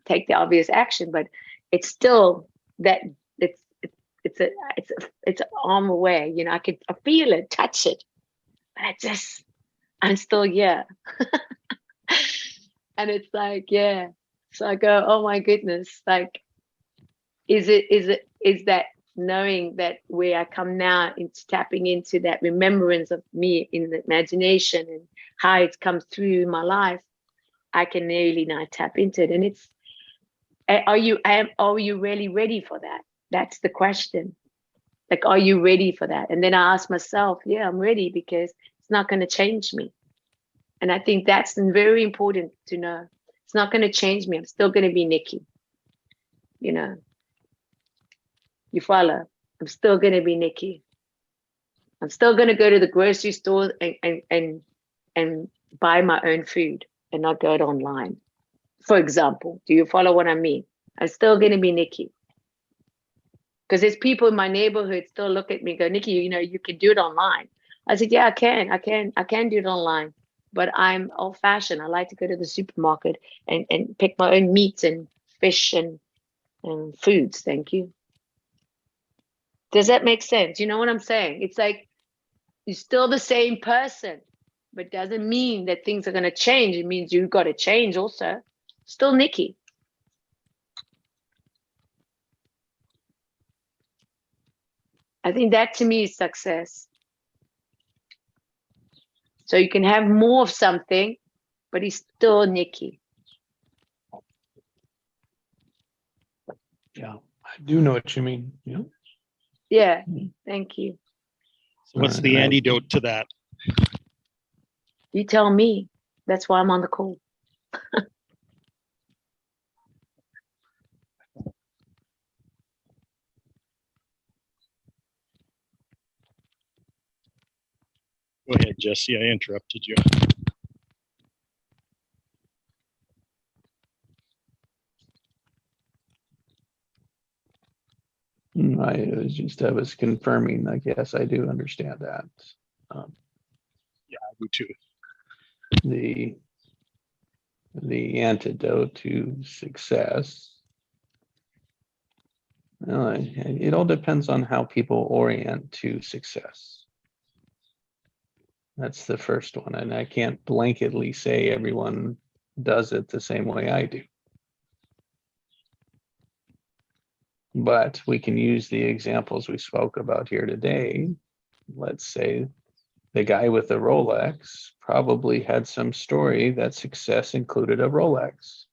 take the obvious action, but it's still that it's an arm away, you know. I feel it, touch it, but I'm still here. And it's like, yeah. So I go, oh my goodness, like, is that knowing that where I come now into tapping into that remembrance of me in the imagination and how it's come through my life, I can really now tap into it. And it's, are you really ready for that? That's the question. Like, are you ready for that? And then I ask myself, yeah, I'm ready, because it's not going to change me. And I think that's very important to know. It's not going to change me. I'm still going to be Nikki. You know, you follow? I'm still going to be Nikki. I'm still going to go to the grocery store and buy my own food and not go it online. For example, do you follow what I mean? I'm still going to be Nikki. Because there's people in my neighborhood still look at me and go, Nikki, you know, you can do it online. I said, yeah, I can do it online. But I'm old fashioned. I like to go to the supermarket and pick my own meats and fish and foods. Thank you. Does that make sense? You know what I'm saying? It's like, you're still the same person, but doesn't mean that things are going to change. It means you've got to change also. Still Nikki. I think that to me is success. So you can have more of something, but he's still Nikki. Yeah, I do know what you mean. Yeah. Yeah. Thank you. So what's the antidote to that? You tell me. That's why I'm on the call. Go ahead, Jesse. I interrupted you. I was confirming, I guess I do understand that. Yeah, I do too. The antidote to success. Well, it all depends on how people orient to success. That's the first one. And I can't blanketly say everyone does it the same way I do. But we can use the examples we spoke about here today. Let's say the guy with the Rolex probably had some story that success included a Rolex.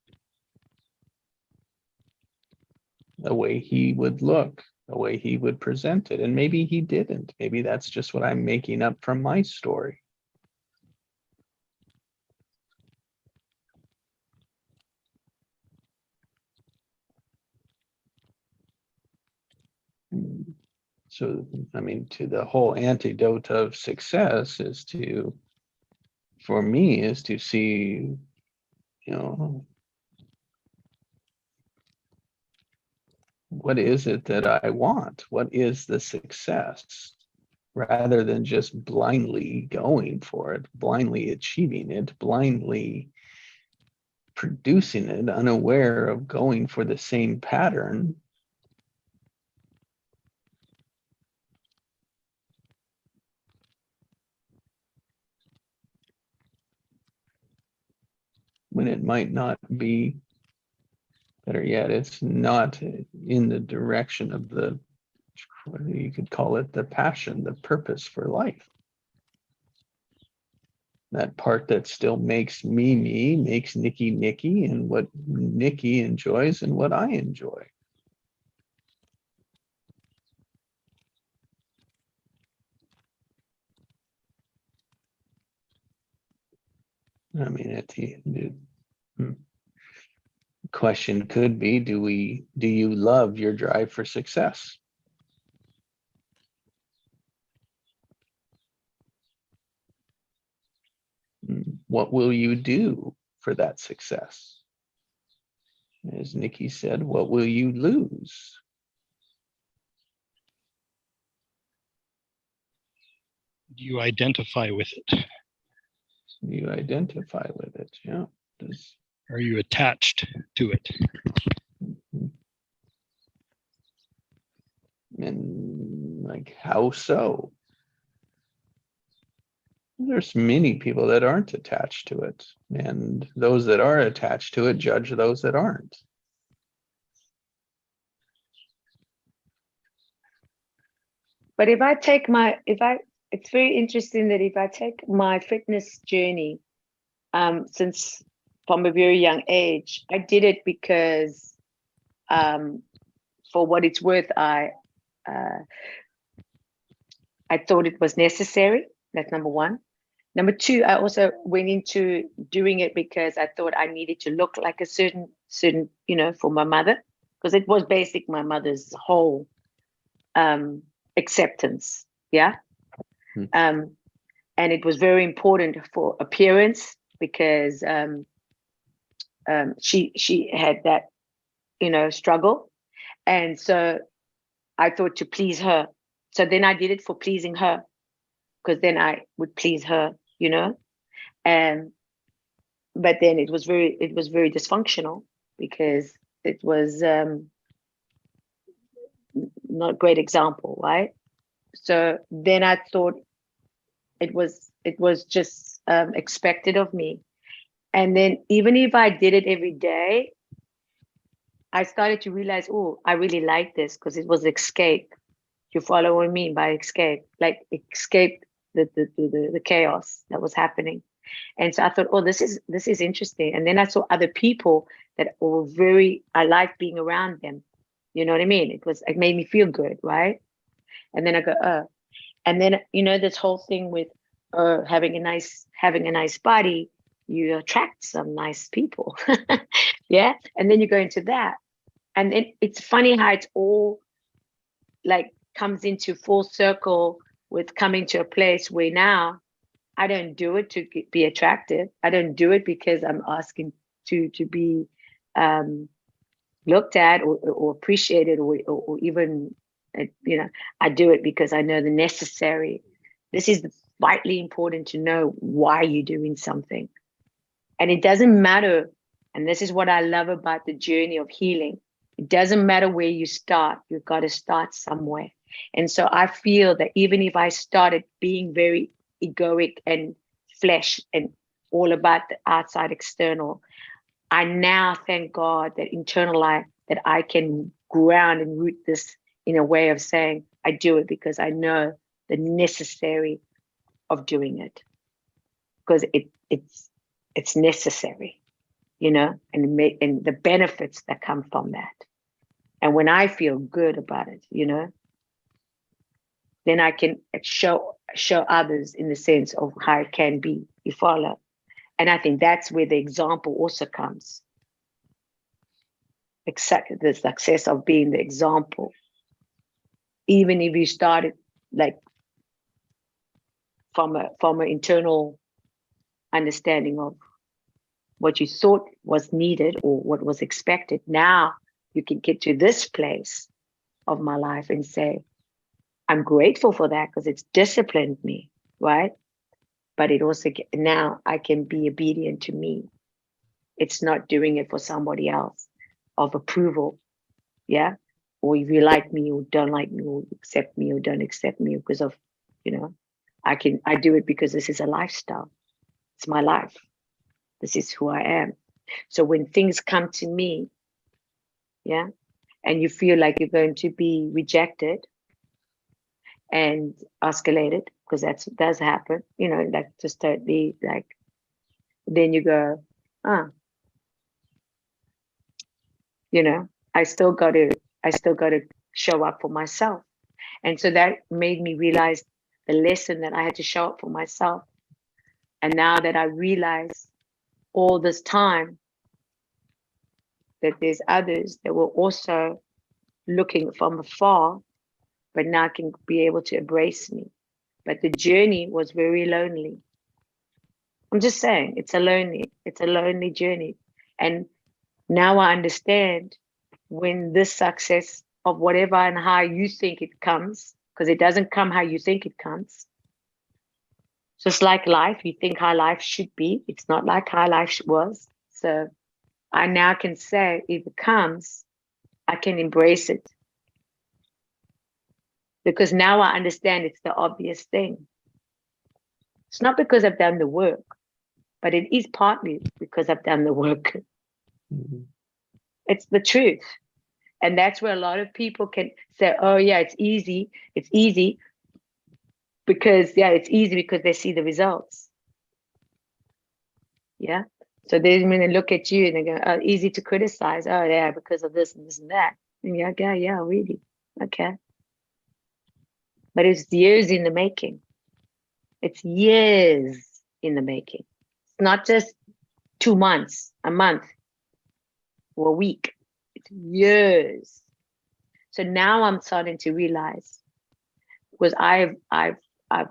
The way he would look, the way he would present it. And maybe he didn't. Maybe that's just what I'm making up from my story. So, I mean, to the whole antidote of success is to, for me, is to see, what is it that I want? What is the success? Rather than just blindly going for it, blindly achieving it, blindly producing it, unaware of going for the same pattern. When it might not be, better yet, it's not in the direction of the, you could call it the passion, the purpose for life. That part that still makes me, makes Nikki, Nikki, and what Nikki enjoys and what I enjoy. I mean, at the end, question could be, do you love your drive for success? What will you do for that success? As Nikki said, what will you lose? Do you identify with it? You identify with it, yeah. Are you attached to it? And like, how so? There's many people that aren't attached to it, and those that are attached to it judge those that aren't. But it's very interesting that if I take my fitness journey, since from a very young age, I did it because, for what it's worth, I thought it was necessary. That's number one. Number two, I also went into doing it because I thought I needed to look like a certain, for my mother, because it was basic my mother's whole acceptance. Yeah. And it was very important for appearance because she had that, struggle. And so I thought to please her. So then I did it for pleasing her, because then I would please her, and but then it was very dysfunctional because it was not a great example, right? So then I thought it was just expected of me. And then even if I did it every day, I started to realize, oh, I really like this, because it was escape. You follow what I mean by escape? Like escape the chaos that was happening. And so I thought, oh, this is interesting. And then I saw other people that were I liked being around them. You know what I mean? It made me feel good, right? And then I go, oh. And then, this whole thing with having a nice body, you attract some nice people. Yeah. And then you go into that. And then it's funny how it's all like comes into full circle with coming to a place where now I don't do it to be attractive. I don't do it because I'm asking to be looked at or appreciated or even, I do it because I know the necessary. This is vitally important to know why you're doing something. And it doesn't matter. And this is what I love about the journey of healing. It doesn't matter where you start. You've got to start somewhere. And so I feel that even if I started being very egoic and flesh and all about the outside external, I now thank God that internalize that I can ground and root this in a way of saying I do it because I know the necessary of doing it, because it's necessary, and the benefits that come from that. And when I feel good about it, then I can show others in the sense of how it can be. You follow? And I think that's where the example also comes. Except the success of being the example. Even if you started like from an internal understanding of what you thought was needed or what was expected, now you can get to this place of my life and say, I'm grateful for that because it's disciplined me, right? But it also, now I can be obedient to me. It's not doing it for somebody else of approval, yeah? Or if you like me or don't like me or accept me or don't accept me because of, I do it because this is a lifestyle. It's my life. This is who I am. So when things come to me, yeah, and you feel like you're going to be rejected and escalated, because that does happen, like just totally like, then you go, I still got to show up for myself. And so that made me realize the lesson that I had to show up for myself. And now that I realize all this time that there's others that were also looking from afar, but now can be able to embrace me. But the journey was very lonely. I'm just saying, it's a lonely journey. And now I understand when this success of whatever and how you think it comes, because it doesn't come how you think it comes. Just like life, you think how life should be. It's not like how life was. So I now can say, if it comes, I can embrace it. Because now I understand it's the obvious thing. It's not because I've done the work, but it is partly because I've done the work. Mm-hmm. It's the truth. And that's where a lot of people can say, oh, yeah, it's easy. It's easy because, it's easy because they see the results. Yeah. So they're going to look at you and they go, oh, easy to criticize. Oh, yeah, because of this and this and that. And you're like, yeah, really. Okay. But it's years in the making. It's years in the making. It's not just 2 months, a month, or a week. It's years. So now I'm starting to realize, because I've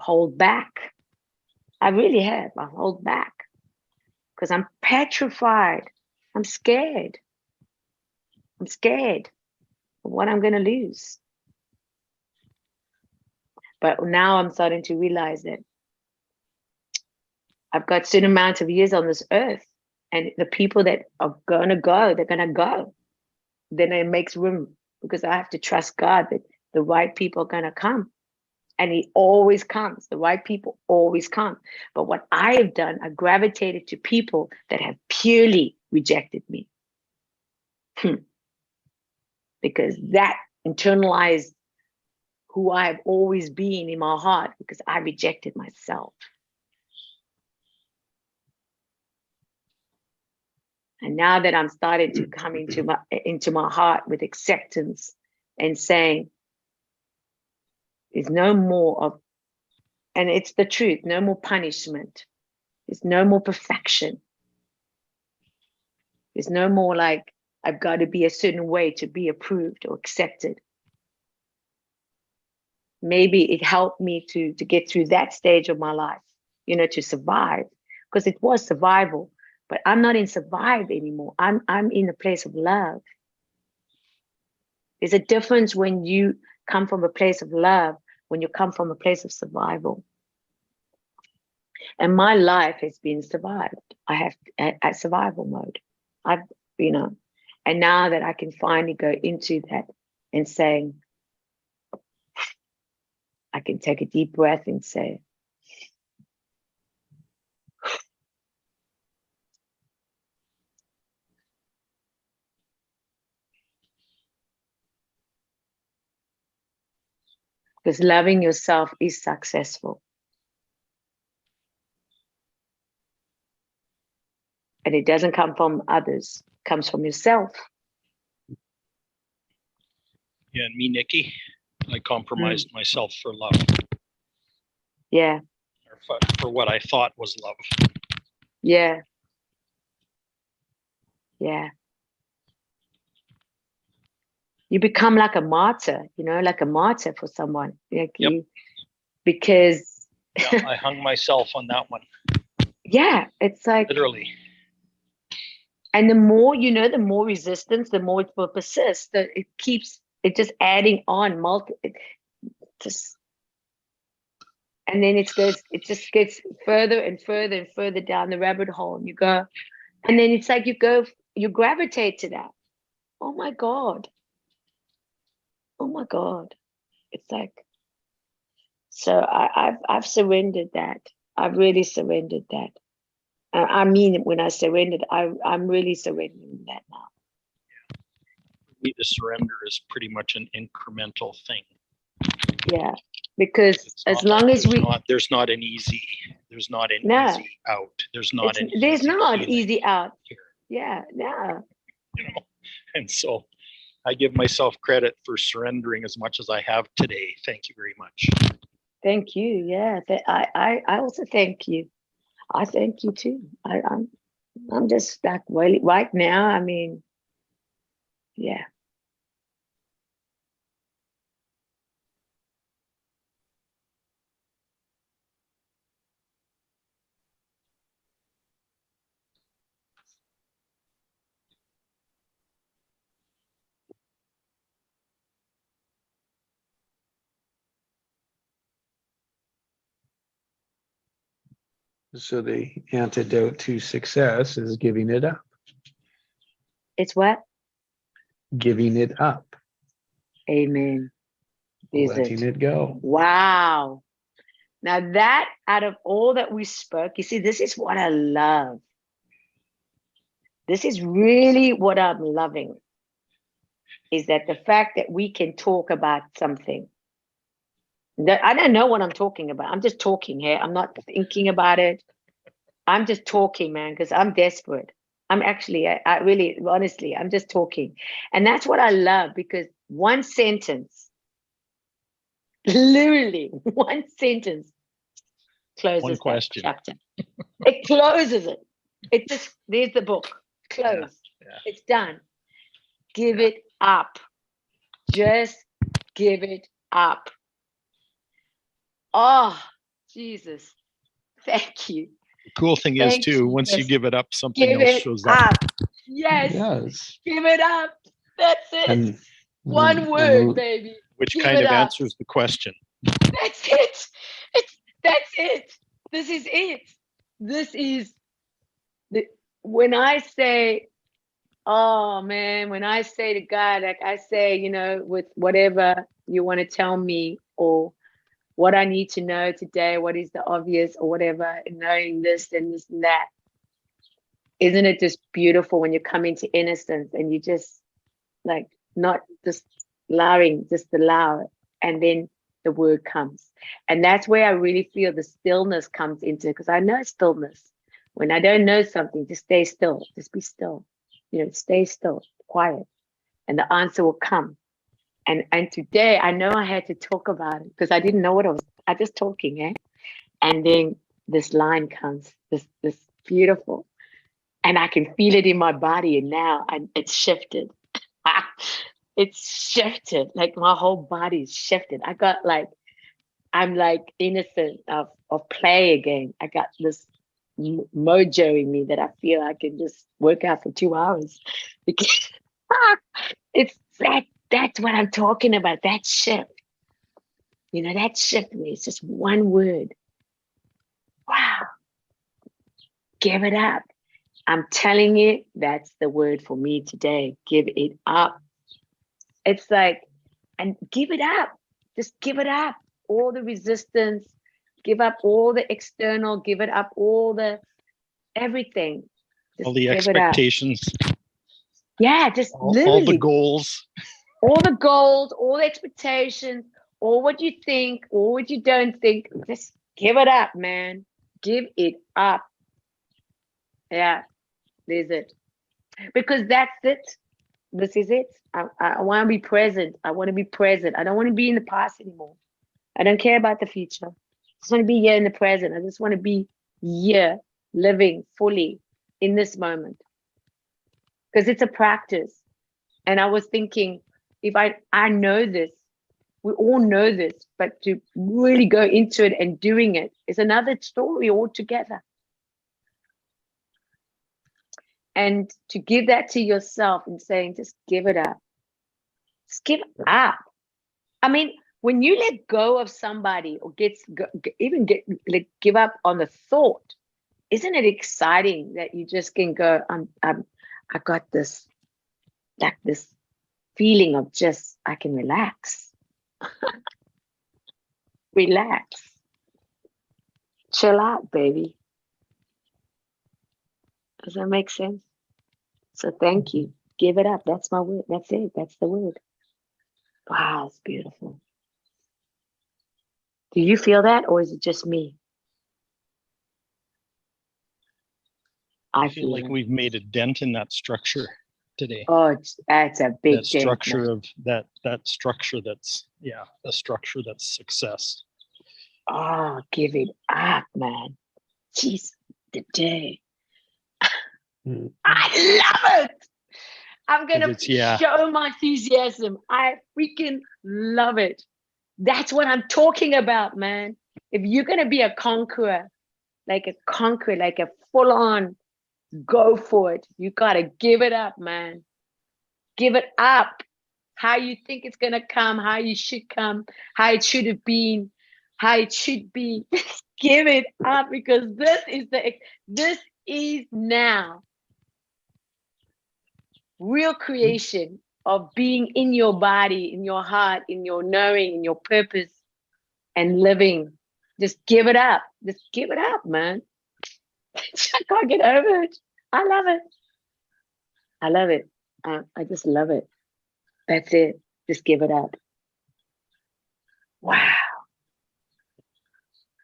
held back. I really have. I hold back because I'm petrified. I'm scared. I'm scared of what I'm going to lose. But now I'm starting to realize that I've got certain amount of years on this earth, and the people that are going to go, they're going to go. Then it makes room, because I have to trust God that the right people are going to come. And He always comes. The right people always come. But what I have done, I gravitated to people that have purely rejected me. Because that internalized who I have always been in my heart, because I rejected myself. And now that I'm starting to come into my heart with acceptance and saying, there's no more of And it's the truth. No more punishment. There's no more perfection. There's no more like, I've got to be a certain way to be approved or accepted. Maybe it helped me to get through that stage of my life, you know, to survive, because it was survival. But I'm not in survive anymore. I'm in a place of love. There's a difference when you come from a place of love, when you come from a place of survival. And my life has been survived. I have at survival mode. I've, you know, and now that I can finally go into that and saying, I can take a deep breath and say, because loving yourself is successful. And it doesn't come from others, it comes from yourself. Yeah, and me, Nikki, I compromised myself for love, Yeah, or for what I thought was love. yeah, yeah. You become like a martyr, you know, like a martyr for someone. Like Yep. you, because Yeah, I hung myself on that one, yeah, it's like, literally. and the more, you know, the more resistance, the more it will persist. That it keeps it just adding on, just, and then it just gets further and further and further down the rabbit hole. And you go, and then it's like you gravitate to that. Oh my God. Oh my God. It's like, so I've surrendered that. I've really surrendered that. I mean, when I surrendered, I'm really surrendering that now. For me, the surrender is pretty much an incremental thing. Yeah, because It's as not long like as we, there's not an easy no, easy out. There's not an there's easy not healing easy out. here, Yeah, no. you know. And so I give myself credit for surrendering as much as I have today. Thank you very much. Thank you. Yeah, I also thank you. I thank you too. I'm just like, well, right now. I mean, yeah. So the antidote to success is giving it up. It's what? Giving it up. Amen. Is Letting it? it go. Wow. Now that out of all that we spoke, you see, this is what I love. This is really what I'm loving, is that the fact that we can talk about something that I don't know what I'm talking about. I'm just talking here. I'm not thinking about it. I'm just talking, man, because I'm desperate. I'm actually, I really, honestly, I'm just talking. And that's what I love, because one sentence, literally one sentence closes One that question. chapter. It closes it. It just, there's the book. Closed. Yeah. It's done. Give it up. Just give it up. Oh, Jesus. Thank you. The cool thing is Thank too, you. once you Just give it up, something give else it shows up. up. Yes. Yes. Give it up. That's it. And One word, baby. Which Give kind it of up. answers the question. That's it. That's it. This is it. This is the, when I say, oh man, when I say to God, like I say, you know, with whatever you want to tell me, or what I need to know today, what is the obvious or whatever, and knowing this and this and that. Isn't it just beautiful when you come into innocence and you just like not just allowing, just allow it, and then the word comes. And that's where I really feel the stillness comes into, because I know stillness. When I don't know something, just stay still, just be still, you know, stay still, quiet, and the answer will come. And today I know I had to talk about it because I didn't know what I was just talking, eh? And then this line comes, this beautiful, and I can feel it in my body. And now it's shifted. It's shifted. Like my whole body's shifted. I'm like innocent of play again. I got this mojo in me that I feel I can just work out for 2 hours. Because it's that's what I'm talking about. That shift. You know, that shift me. It's just one word. Wow. Give it up. I'm telling you, that's the word for me today. Give it up. It's like, and give it up. Just give it up. All the resistance, give up all the external, give it up all the everything. Just All the give it up. expectations, Yeah, just all literally the goals. all the goals, all the expectations, all what you think, all what you don't think. Just give it up, man. Give it up. Yeah, there's it. Because that's it. This is it. I want to be present. I want to be present. I don't want to be in the past anymore. I don't care about the future. I just want to be here in the present. I just want to be here, living fully in this moment. Because it's a practice. And I was thinking, if I know this, we all know this, but to really go into it and doing it is another story altogether. And to give that to yourself and saying, just give it up. Just give it up. I mean, when you let go of somebody or give up on the thought, isn't it exciting that you just can go, I got this, like this feeling of just, I can relax. Relax. Chill out, baby. Does that make sense? So thank you. Give it up. That's my word. That's it. That's the word. Wow, it's beautiful. Do you feel that, or is it just me? I feel like we've made a dent in that structure today. Oh, that's a big That structure dent, of that structure that's a structure that's success. Oh, give it up, man. Jeez, the day. I love it. I'm gonna show my enthusiasm. I freaking love it. That's what I'm talking about, man. If you're gonna be a conqueror, like a full-on go for it, you gotta give it up, man. Give it up. How you think it's gonna come, how you should come, how it should have been, how it should be. Give it up, because this is now real creation of being in your body, in your heart, in your knowing, in your purpose, and living. Just give it up. Just give it up, man. I can't get over it. I love it. I love it. I just love it. That's it. Just give it up. Wow.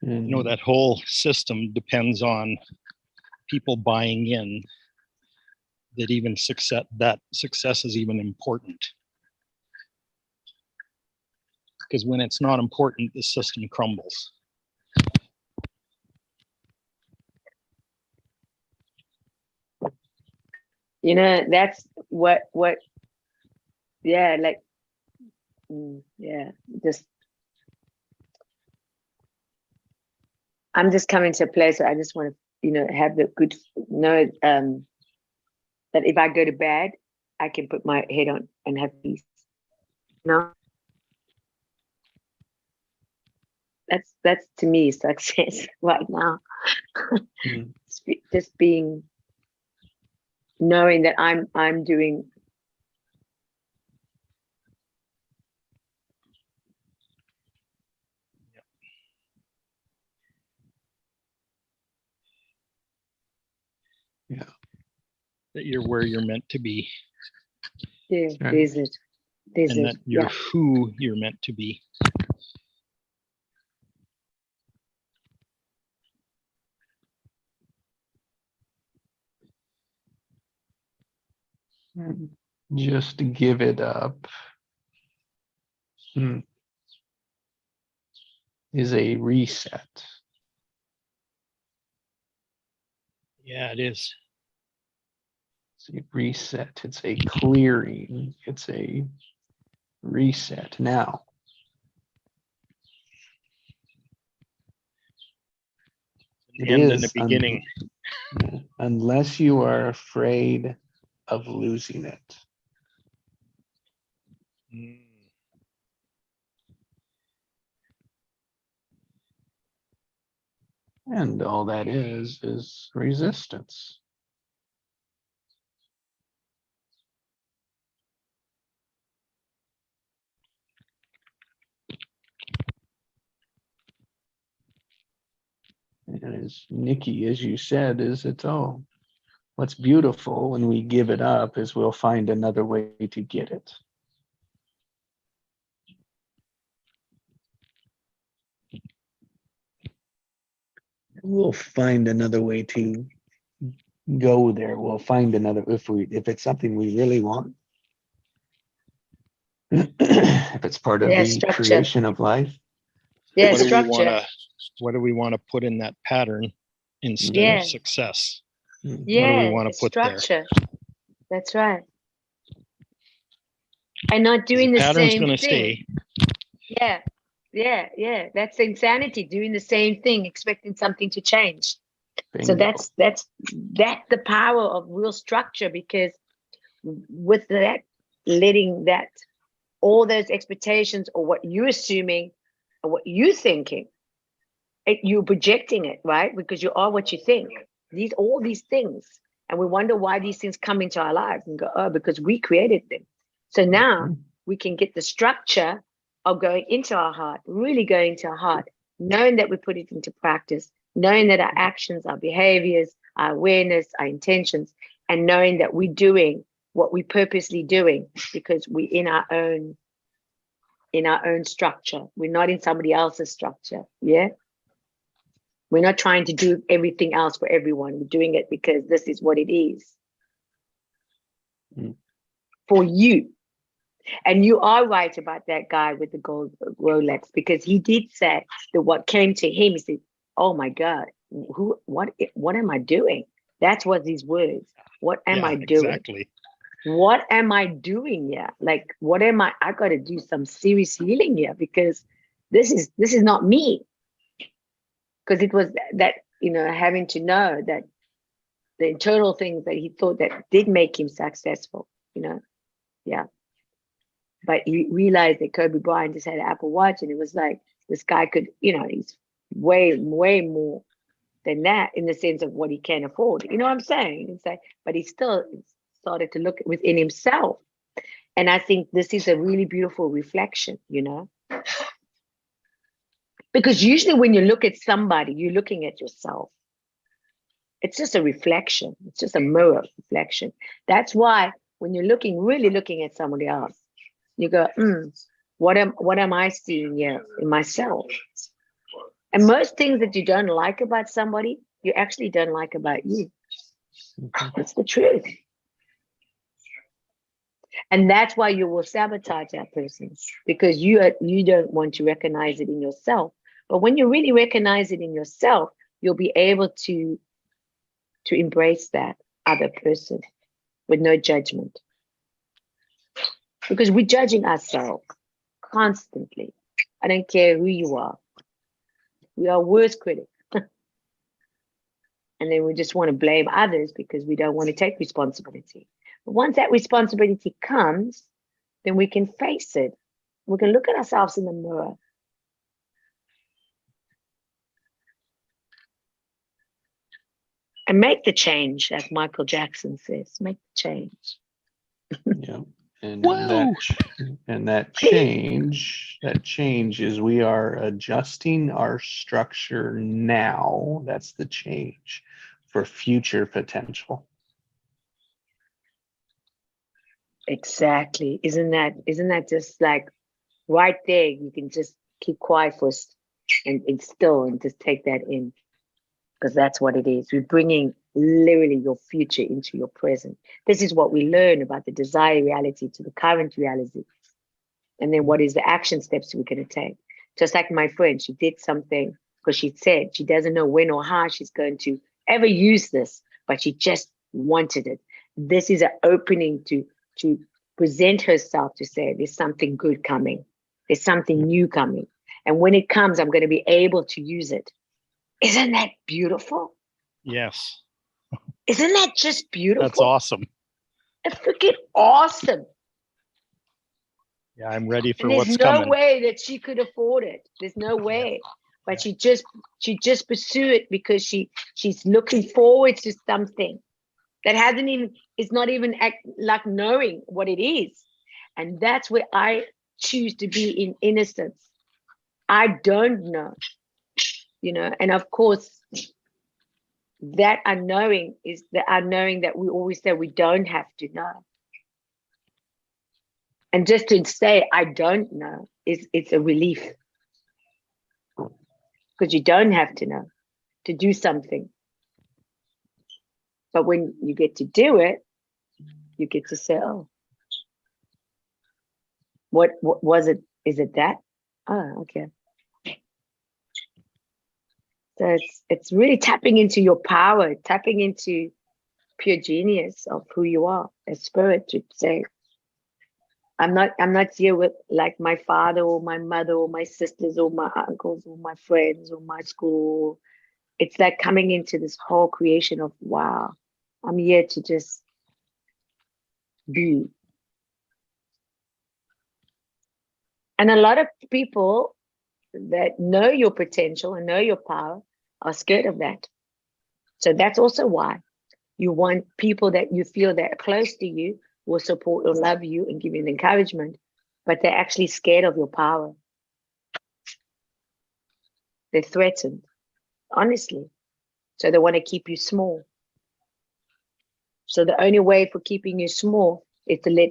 You know, that whole system depends on people buying in that even success is even important. Because when it's not important, the system crumbles. You know, that's what yeah, like just I'm just coming to a place where I just want to, have the good know that if I go to bed, I can put my head on and have peace. That's to me success right now. Just being, knowing that I'm doing. Yeah. That you're where you're meant to be. Yeah, there's it. And that you're who you're meant to be. Just to give it up is a reset. Yeah, it is. It's a reset. It's a clearing. It's a reset now. It And in the is beginning. unless you are afraid of losing it. Mm. And all that is resistance. And as Nikki, as you said, is it's all what's beautiful when we give it up is we'll find another way to get it. We'll find another way to go there. We'll find another if it's something we really want. If it's part of Yeah, the structure. creation of life. Yeah, What do we structure. want to? What do we want to put in that pattern instead Yeah. of success? Mm. What do we Yeah, want to it's put there? structure. That's right. And not 'Cause doing the the pattern's same going thing. to stay. Yeah, yeah. That's insanity. Doing the same thing, expecting something to change. So Bingo. that's the power of real structure, because with that, letting that all those expectations or what you're assuming or what you're thinking, you're projecting it, right? Because you are what you think. All these things, and we wonder why these things come into our lives and go, oh, because we created them. So now we can get the structure of going into our heart, really going into our heart, knowing that we put it into practice, knowing that our actions, our behaviors, our awareness, our intentions, and knowing that we're doing what we're purposely doing because we're in our own structure. We're not in somebody else's structure. Yeah. We're not trying to do everything else for everyone. We're doing it because this is what it is for you. And you are right about that guy with the gold Rolex, because he did say that what came to him, he said, oh my God, what am I doing? That's what his words. What am I doing? Exactly. What am I doing here? Like, what am I got to do some serious healing here, because this is not me. Because it was that, having to know that the internal things that he thought that did make him successful, yeah. But he realized that Kobe Bryant just had an Apple Watch, and it was like, this guy could, he's way, way more than that in the sense of what he can afford. You know what I'm saying? It's like, but he still started to look within himself. And I think this is a really beautiful reflection, because usually when you look at somebody, you're looking at yourself. It's just a reflection. It's just a mirror reflection. That's why when you're really looking at somebody else, you go, what am I seeing here in myself? And most things that you don't like about somebody, you actually don't like about you. It's the truth. And that's why you will sabotage that person, because you don't want to recognize it in yourself. But when you really recognize it in yourself, you'll be able to embrace that other person with no judgment. Because we're judging ourselves constantly. I don't care who you are. We are worst critics. And then we just want to blame others because we don't want to take responsibility. But once that responsibility comes, then we can face it. We can look at ourselves in the mirror. And make the change, as Michael Jackson says. Make the change. Yeah. And Whoa! that change is we are adjusting our structure now. That's the change for future potential. Exactly. Isn't that just like right there? You can just keep quiet for and still and just take that in, because that's what it is. We're bringing literally your future into your present. This is what we learn about the desired reality to the current reality. And then what is the action steps we're going to take? Just like my friend, she did something because she said she doesn't know when or how she's going to ever use this, but she just wanted it. This is an opening to present herself, to say there's something good coming. There's something new coming. And when it comes, I'm going to be able to use it. Isn't that beautiful? Yes. Isn't that just beautiful? That's awesome. It's freaking awesome. Yeah, I'm ready for And there's what's no coming. way that she could afford it. There's no way. But she just pursue it because she's looking forward to something that is not even like knowing what it is. And that's where I choose to be, in innocence. I don't know, and of course that unknowing is the unknowing that we always say we don't have to know. And just to say I don't know it's a relief, because you don't have to know to do something. But when you get to do it, you get to say, oh, what was it? Is it that? Oh, okay. So it's really tapping into your power, tapping into pure genius of who you are, a spirit, to say, I'm not here with like my father or my mother or my sisters or my uncles or my friends or my school. It's like coming into this whole creation of, wow, I'm here to just be. And a lot of people that know your potential and know your power are scared of that. So that's also why you want people that you feel that are close to you, will support or love you and give you an encouragement, but they're actually scared of your power. They're threatened, honestly. So they want to keep you small. So the only way for keeping you small is to let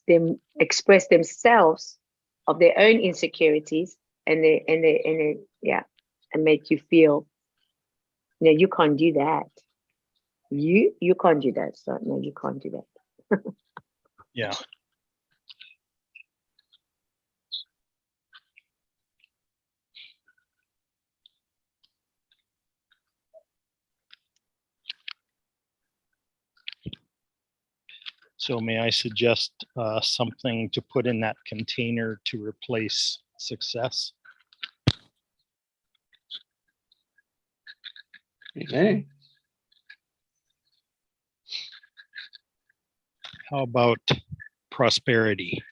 them express themselves of their own insecurities and make you feel, you can't do that. You can't do that. So no, you can't do that. Yeah. So may I suggest something to put in that container to replace success? Okay. How about prosperity?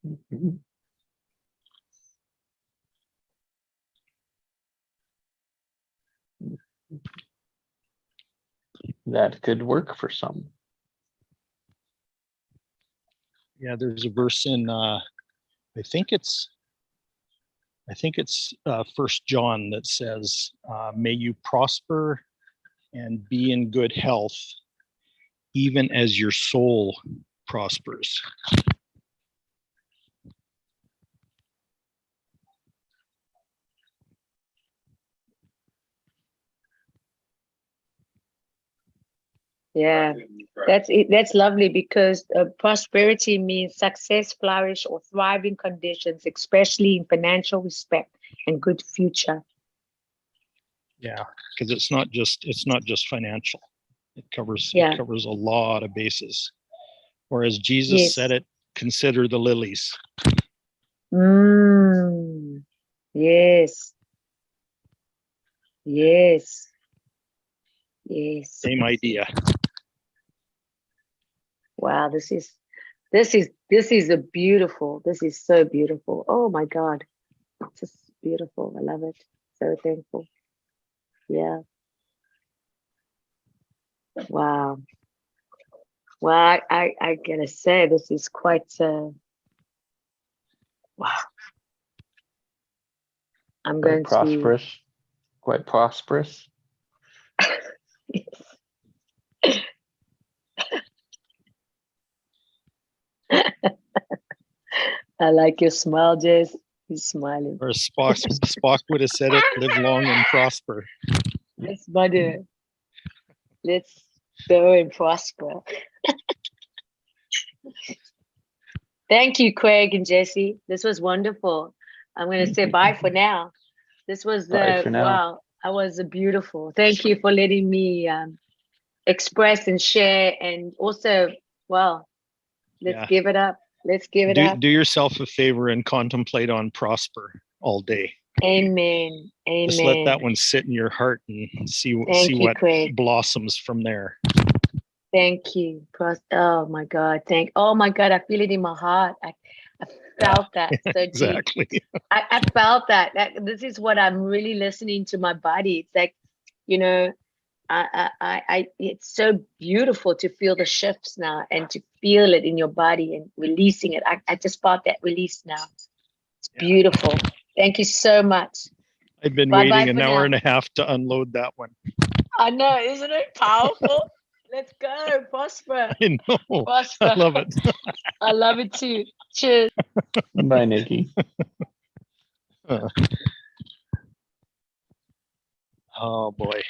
Mhm. That could work for some. Yeah, there's a verse in I think it's First John that says, "May you prosper and be in good health, even as your soul prospers." Yeah, that's it. That's lovely, because prosperity means success, flourish, or thriving conditions, especially in financial respect and good future. Yeah, because it's not just financial. It covers Yeah. a lot of bases. Or as Jesus Yes. said it, consider the lilies. Yes. Yes. Yes. Same idea. Wow, this is a beautiful. This is so beautiful. Oh my God, it's just beautiful. I love it. So thankful. Yeah. Wow. Well, I gotta say, this is quite wow. I'm Quite going prosperous. Quite prosperous. to. I like your smile, Jess. He's smiling. Or Spock would have said it, live long and prosper. Yes, mother. Let's go and prosper. Thank you, Craig and Jesse. This was wonderful. I'm going to say bye for now. This was Bye for now. wow. That was beautiful. Thank you for letting me express and share, and also, well, let's Yeah. give it up. Let's give it up. Do yourself a favor and contemplate on prosper all day. Amen. Amen. Just let that one sit in your heart and see Thank you, what Craig. blossoms from there. Thank you. Oh my God. Oh my God. I feel it in my heart. I felt that so deep. Exactly. I felt that. This is what I'm really listening to my body. It's like, you know, it's so beautiful to feel the shifts now and to feel it in your body and releasing it. I just felt that release now. It's beautiful. Thank you so much. I've been Bye-bye waiting an for hour now. and a half to unload that one. I know, isn't it powerful? Let's go, prosper. I know. Prosper. I love it. I love it too. Cheers. Bye, Nikki. Oh boy.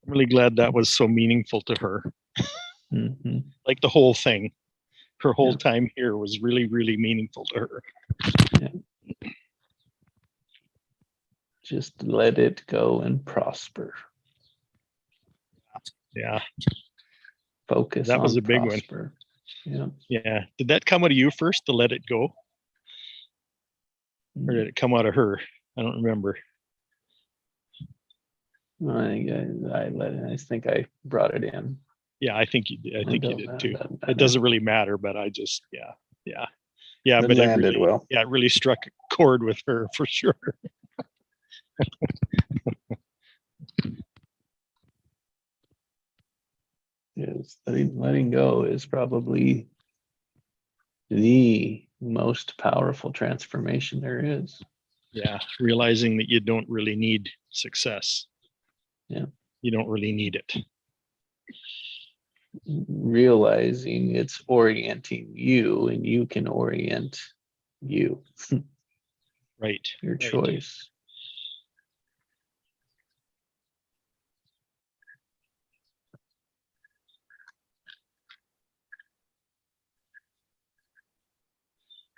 I'm really glad that was so meaningful to her. Mm-hmm. Like the whole thing. Her whole Yeah. time here was really, really meaningful to her. Just let it go and prosper. Yeah. Focus That on was a big one. prosper. Yeah. Yeah. Did that come out of you first to let it go? Or did it come out of her? I don't remember. I think I brought it in. Yeah, I think you did. I think you did too. Doesn't It doesn't really matter, but I just, yeah. It But landed well. Yeah, it really struck a chord with her for sure. Yes, letting go is probably the most powerful transformation there is. Yeah, realizing that you don't really need success. Yeah. You don't really need it. Realizing it's orienting you and you can orient you. Right. Your right. choice.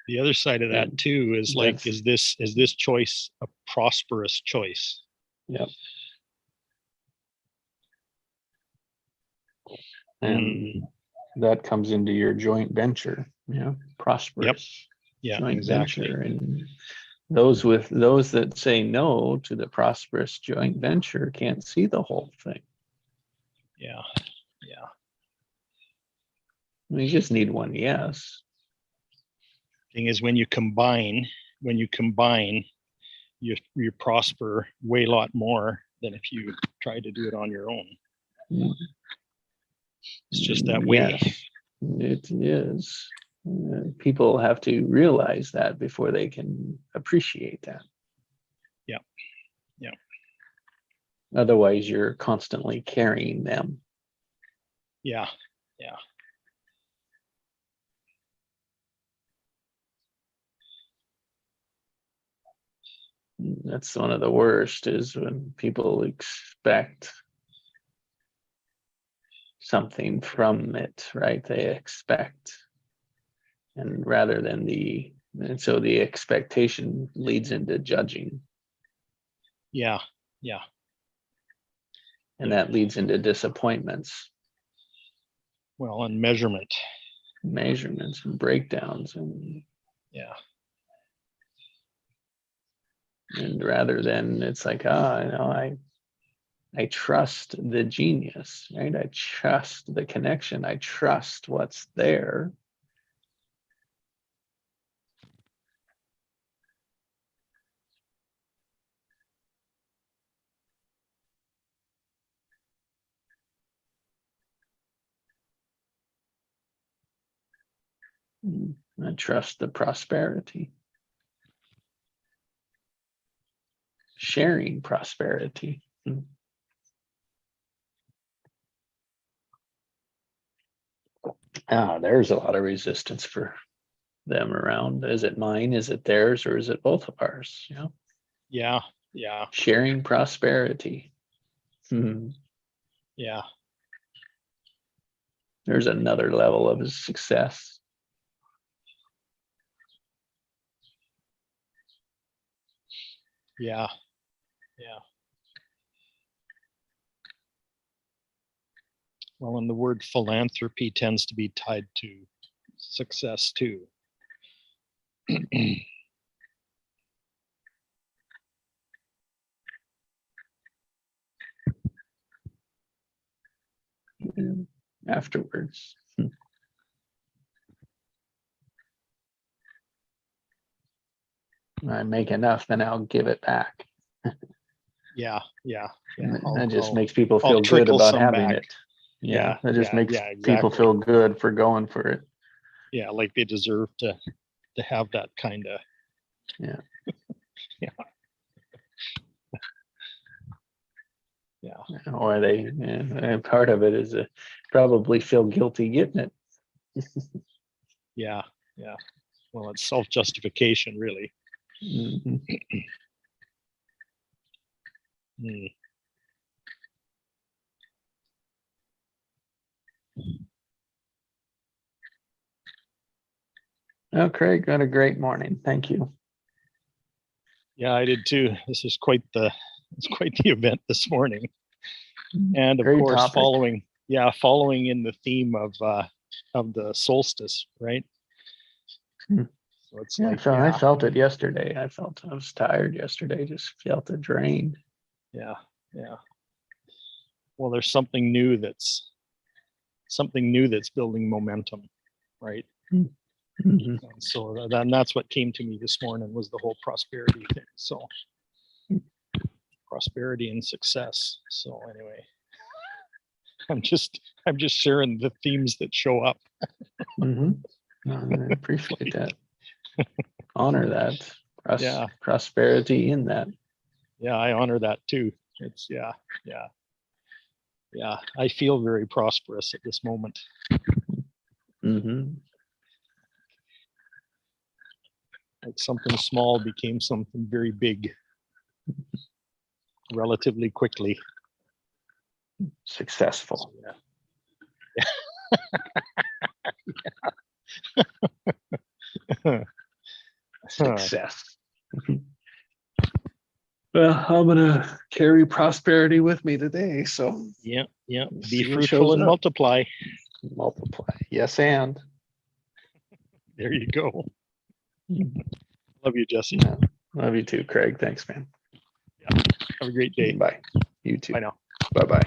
The other side of that too is like, is this choice a prosperous choice? Yep. And that comes into your joint venture, prosperous joint exactly. venture. And those that say no to the prosperous joint venture can't see the whole thing. Yeah. You just need one yes. Thing is, when you combine, you prosper way a lot more than if you try to do it on your own. It's just that way. Yes, it is. People have to realize that before they can appreciate that. Yeah. Otherwise, you're constantly carrying them. Yeah. That's one of the worst, is when people expect something from it, right? They expect, and rather than and so the expectation leads into judging. Yeah. And that leads into disappointments. Well, and measurements And breakdowns. And rather than, it's like, I trust the genius, right? I trust the connection. I trust what's there. I trust the prosperity. Sharing prosperity. There's a lot of resistance for them around. Is it mine? Is it theirs? Or is it both of ours? Yeah. Yeah. Sharing prosperity. Hmm. Yeah. There's another level of his success. Yeah. Yeah. Well, and the word philanthropy tends to be tied to success too. Afterwards. I make enough, then I'll give it back. Yeah. Yeah. Yeah. And that just I'll- makes people I'll feel good trickle about some having back. it. Yeah, that just Yeah. makes Yeah. people Exactly. feel good for going for it. Yeah. Like they deserve to have that kind of. Yeah. Yeah. Yeah. Or they, and part of it is probably feel guilty getting it. Yeah. Yeah. Well, it's self-justification, really. Mhm. Hmm. Oh, Craig, got a great morning. Thank you. Yeah, I did too. This is quite the event this morning. And of Great course, topic. following in the theme of the solstice, right? Hmm. So it's Yeah, like, so I felt it yesterday. I was tired yesterday, just felt the drain. yeah. Well, there's something new that's building momentum, right? Mhm. And so then that's what came to me this morning was the whole prosperity thing. So prosperity and success. So anyway, I'm just sharing the themes that show up. Mhm. I appreciate that. Honor that. Yeah. Prosperity in that. Yeah, I honor that too. It's yeah. I feel very prosperous at this moment. Mm-hmm. Like something small became something very big relatively quickly. Successful. Yeah. Success. Well, I'm gonna carry prosperity with me today. So Yeah. see Be what fruitful shows and up. multiply. Multiply. Yes, and. There you go. Love you, Jesse. Yeah. Love you too, Craig. Thanks, man. Have a great day. Bye. You too. Bye now. Bye-bye.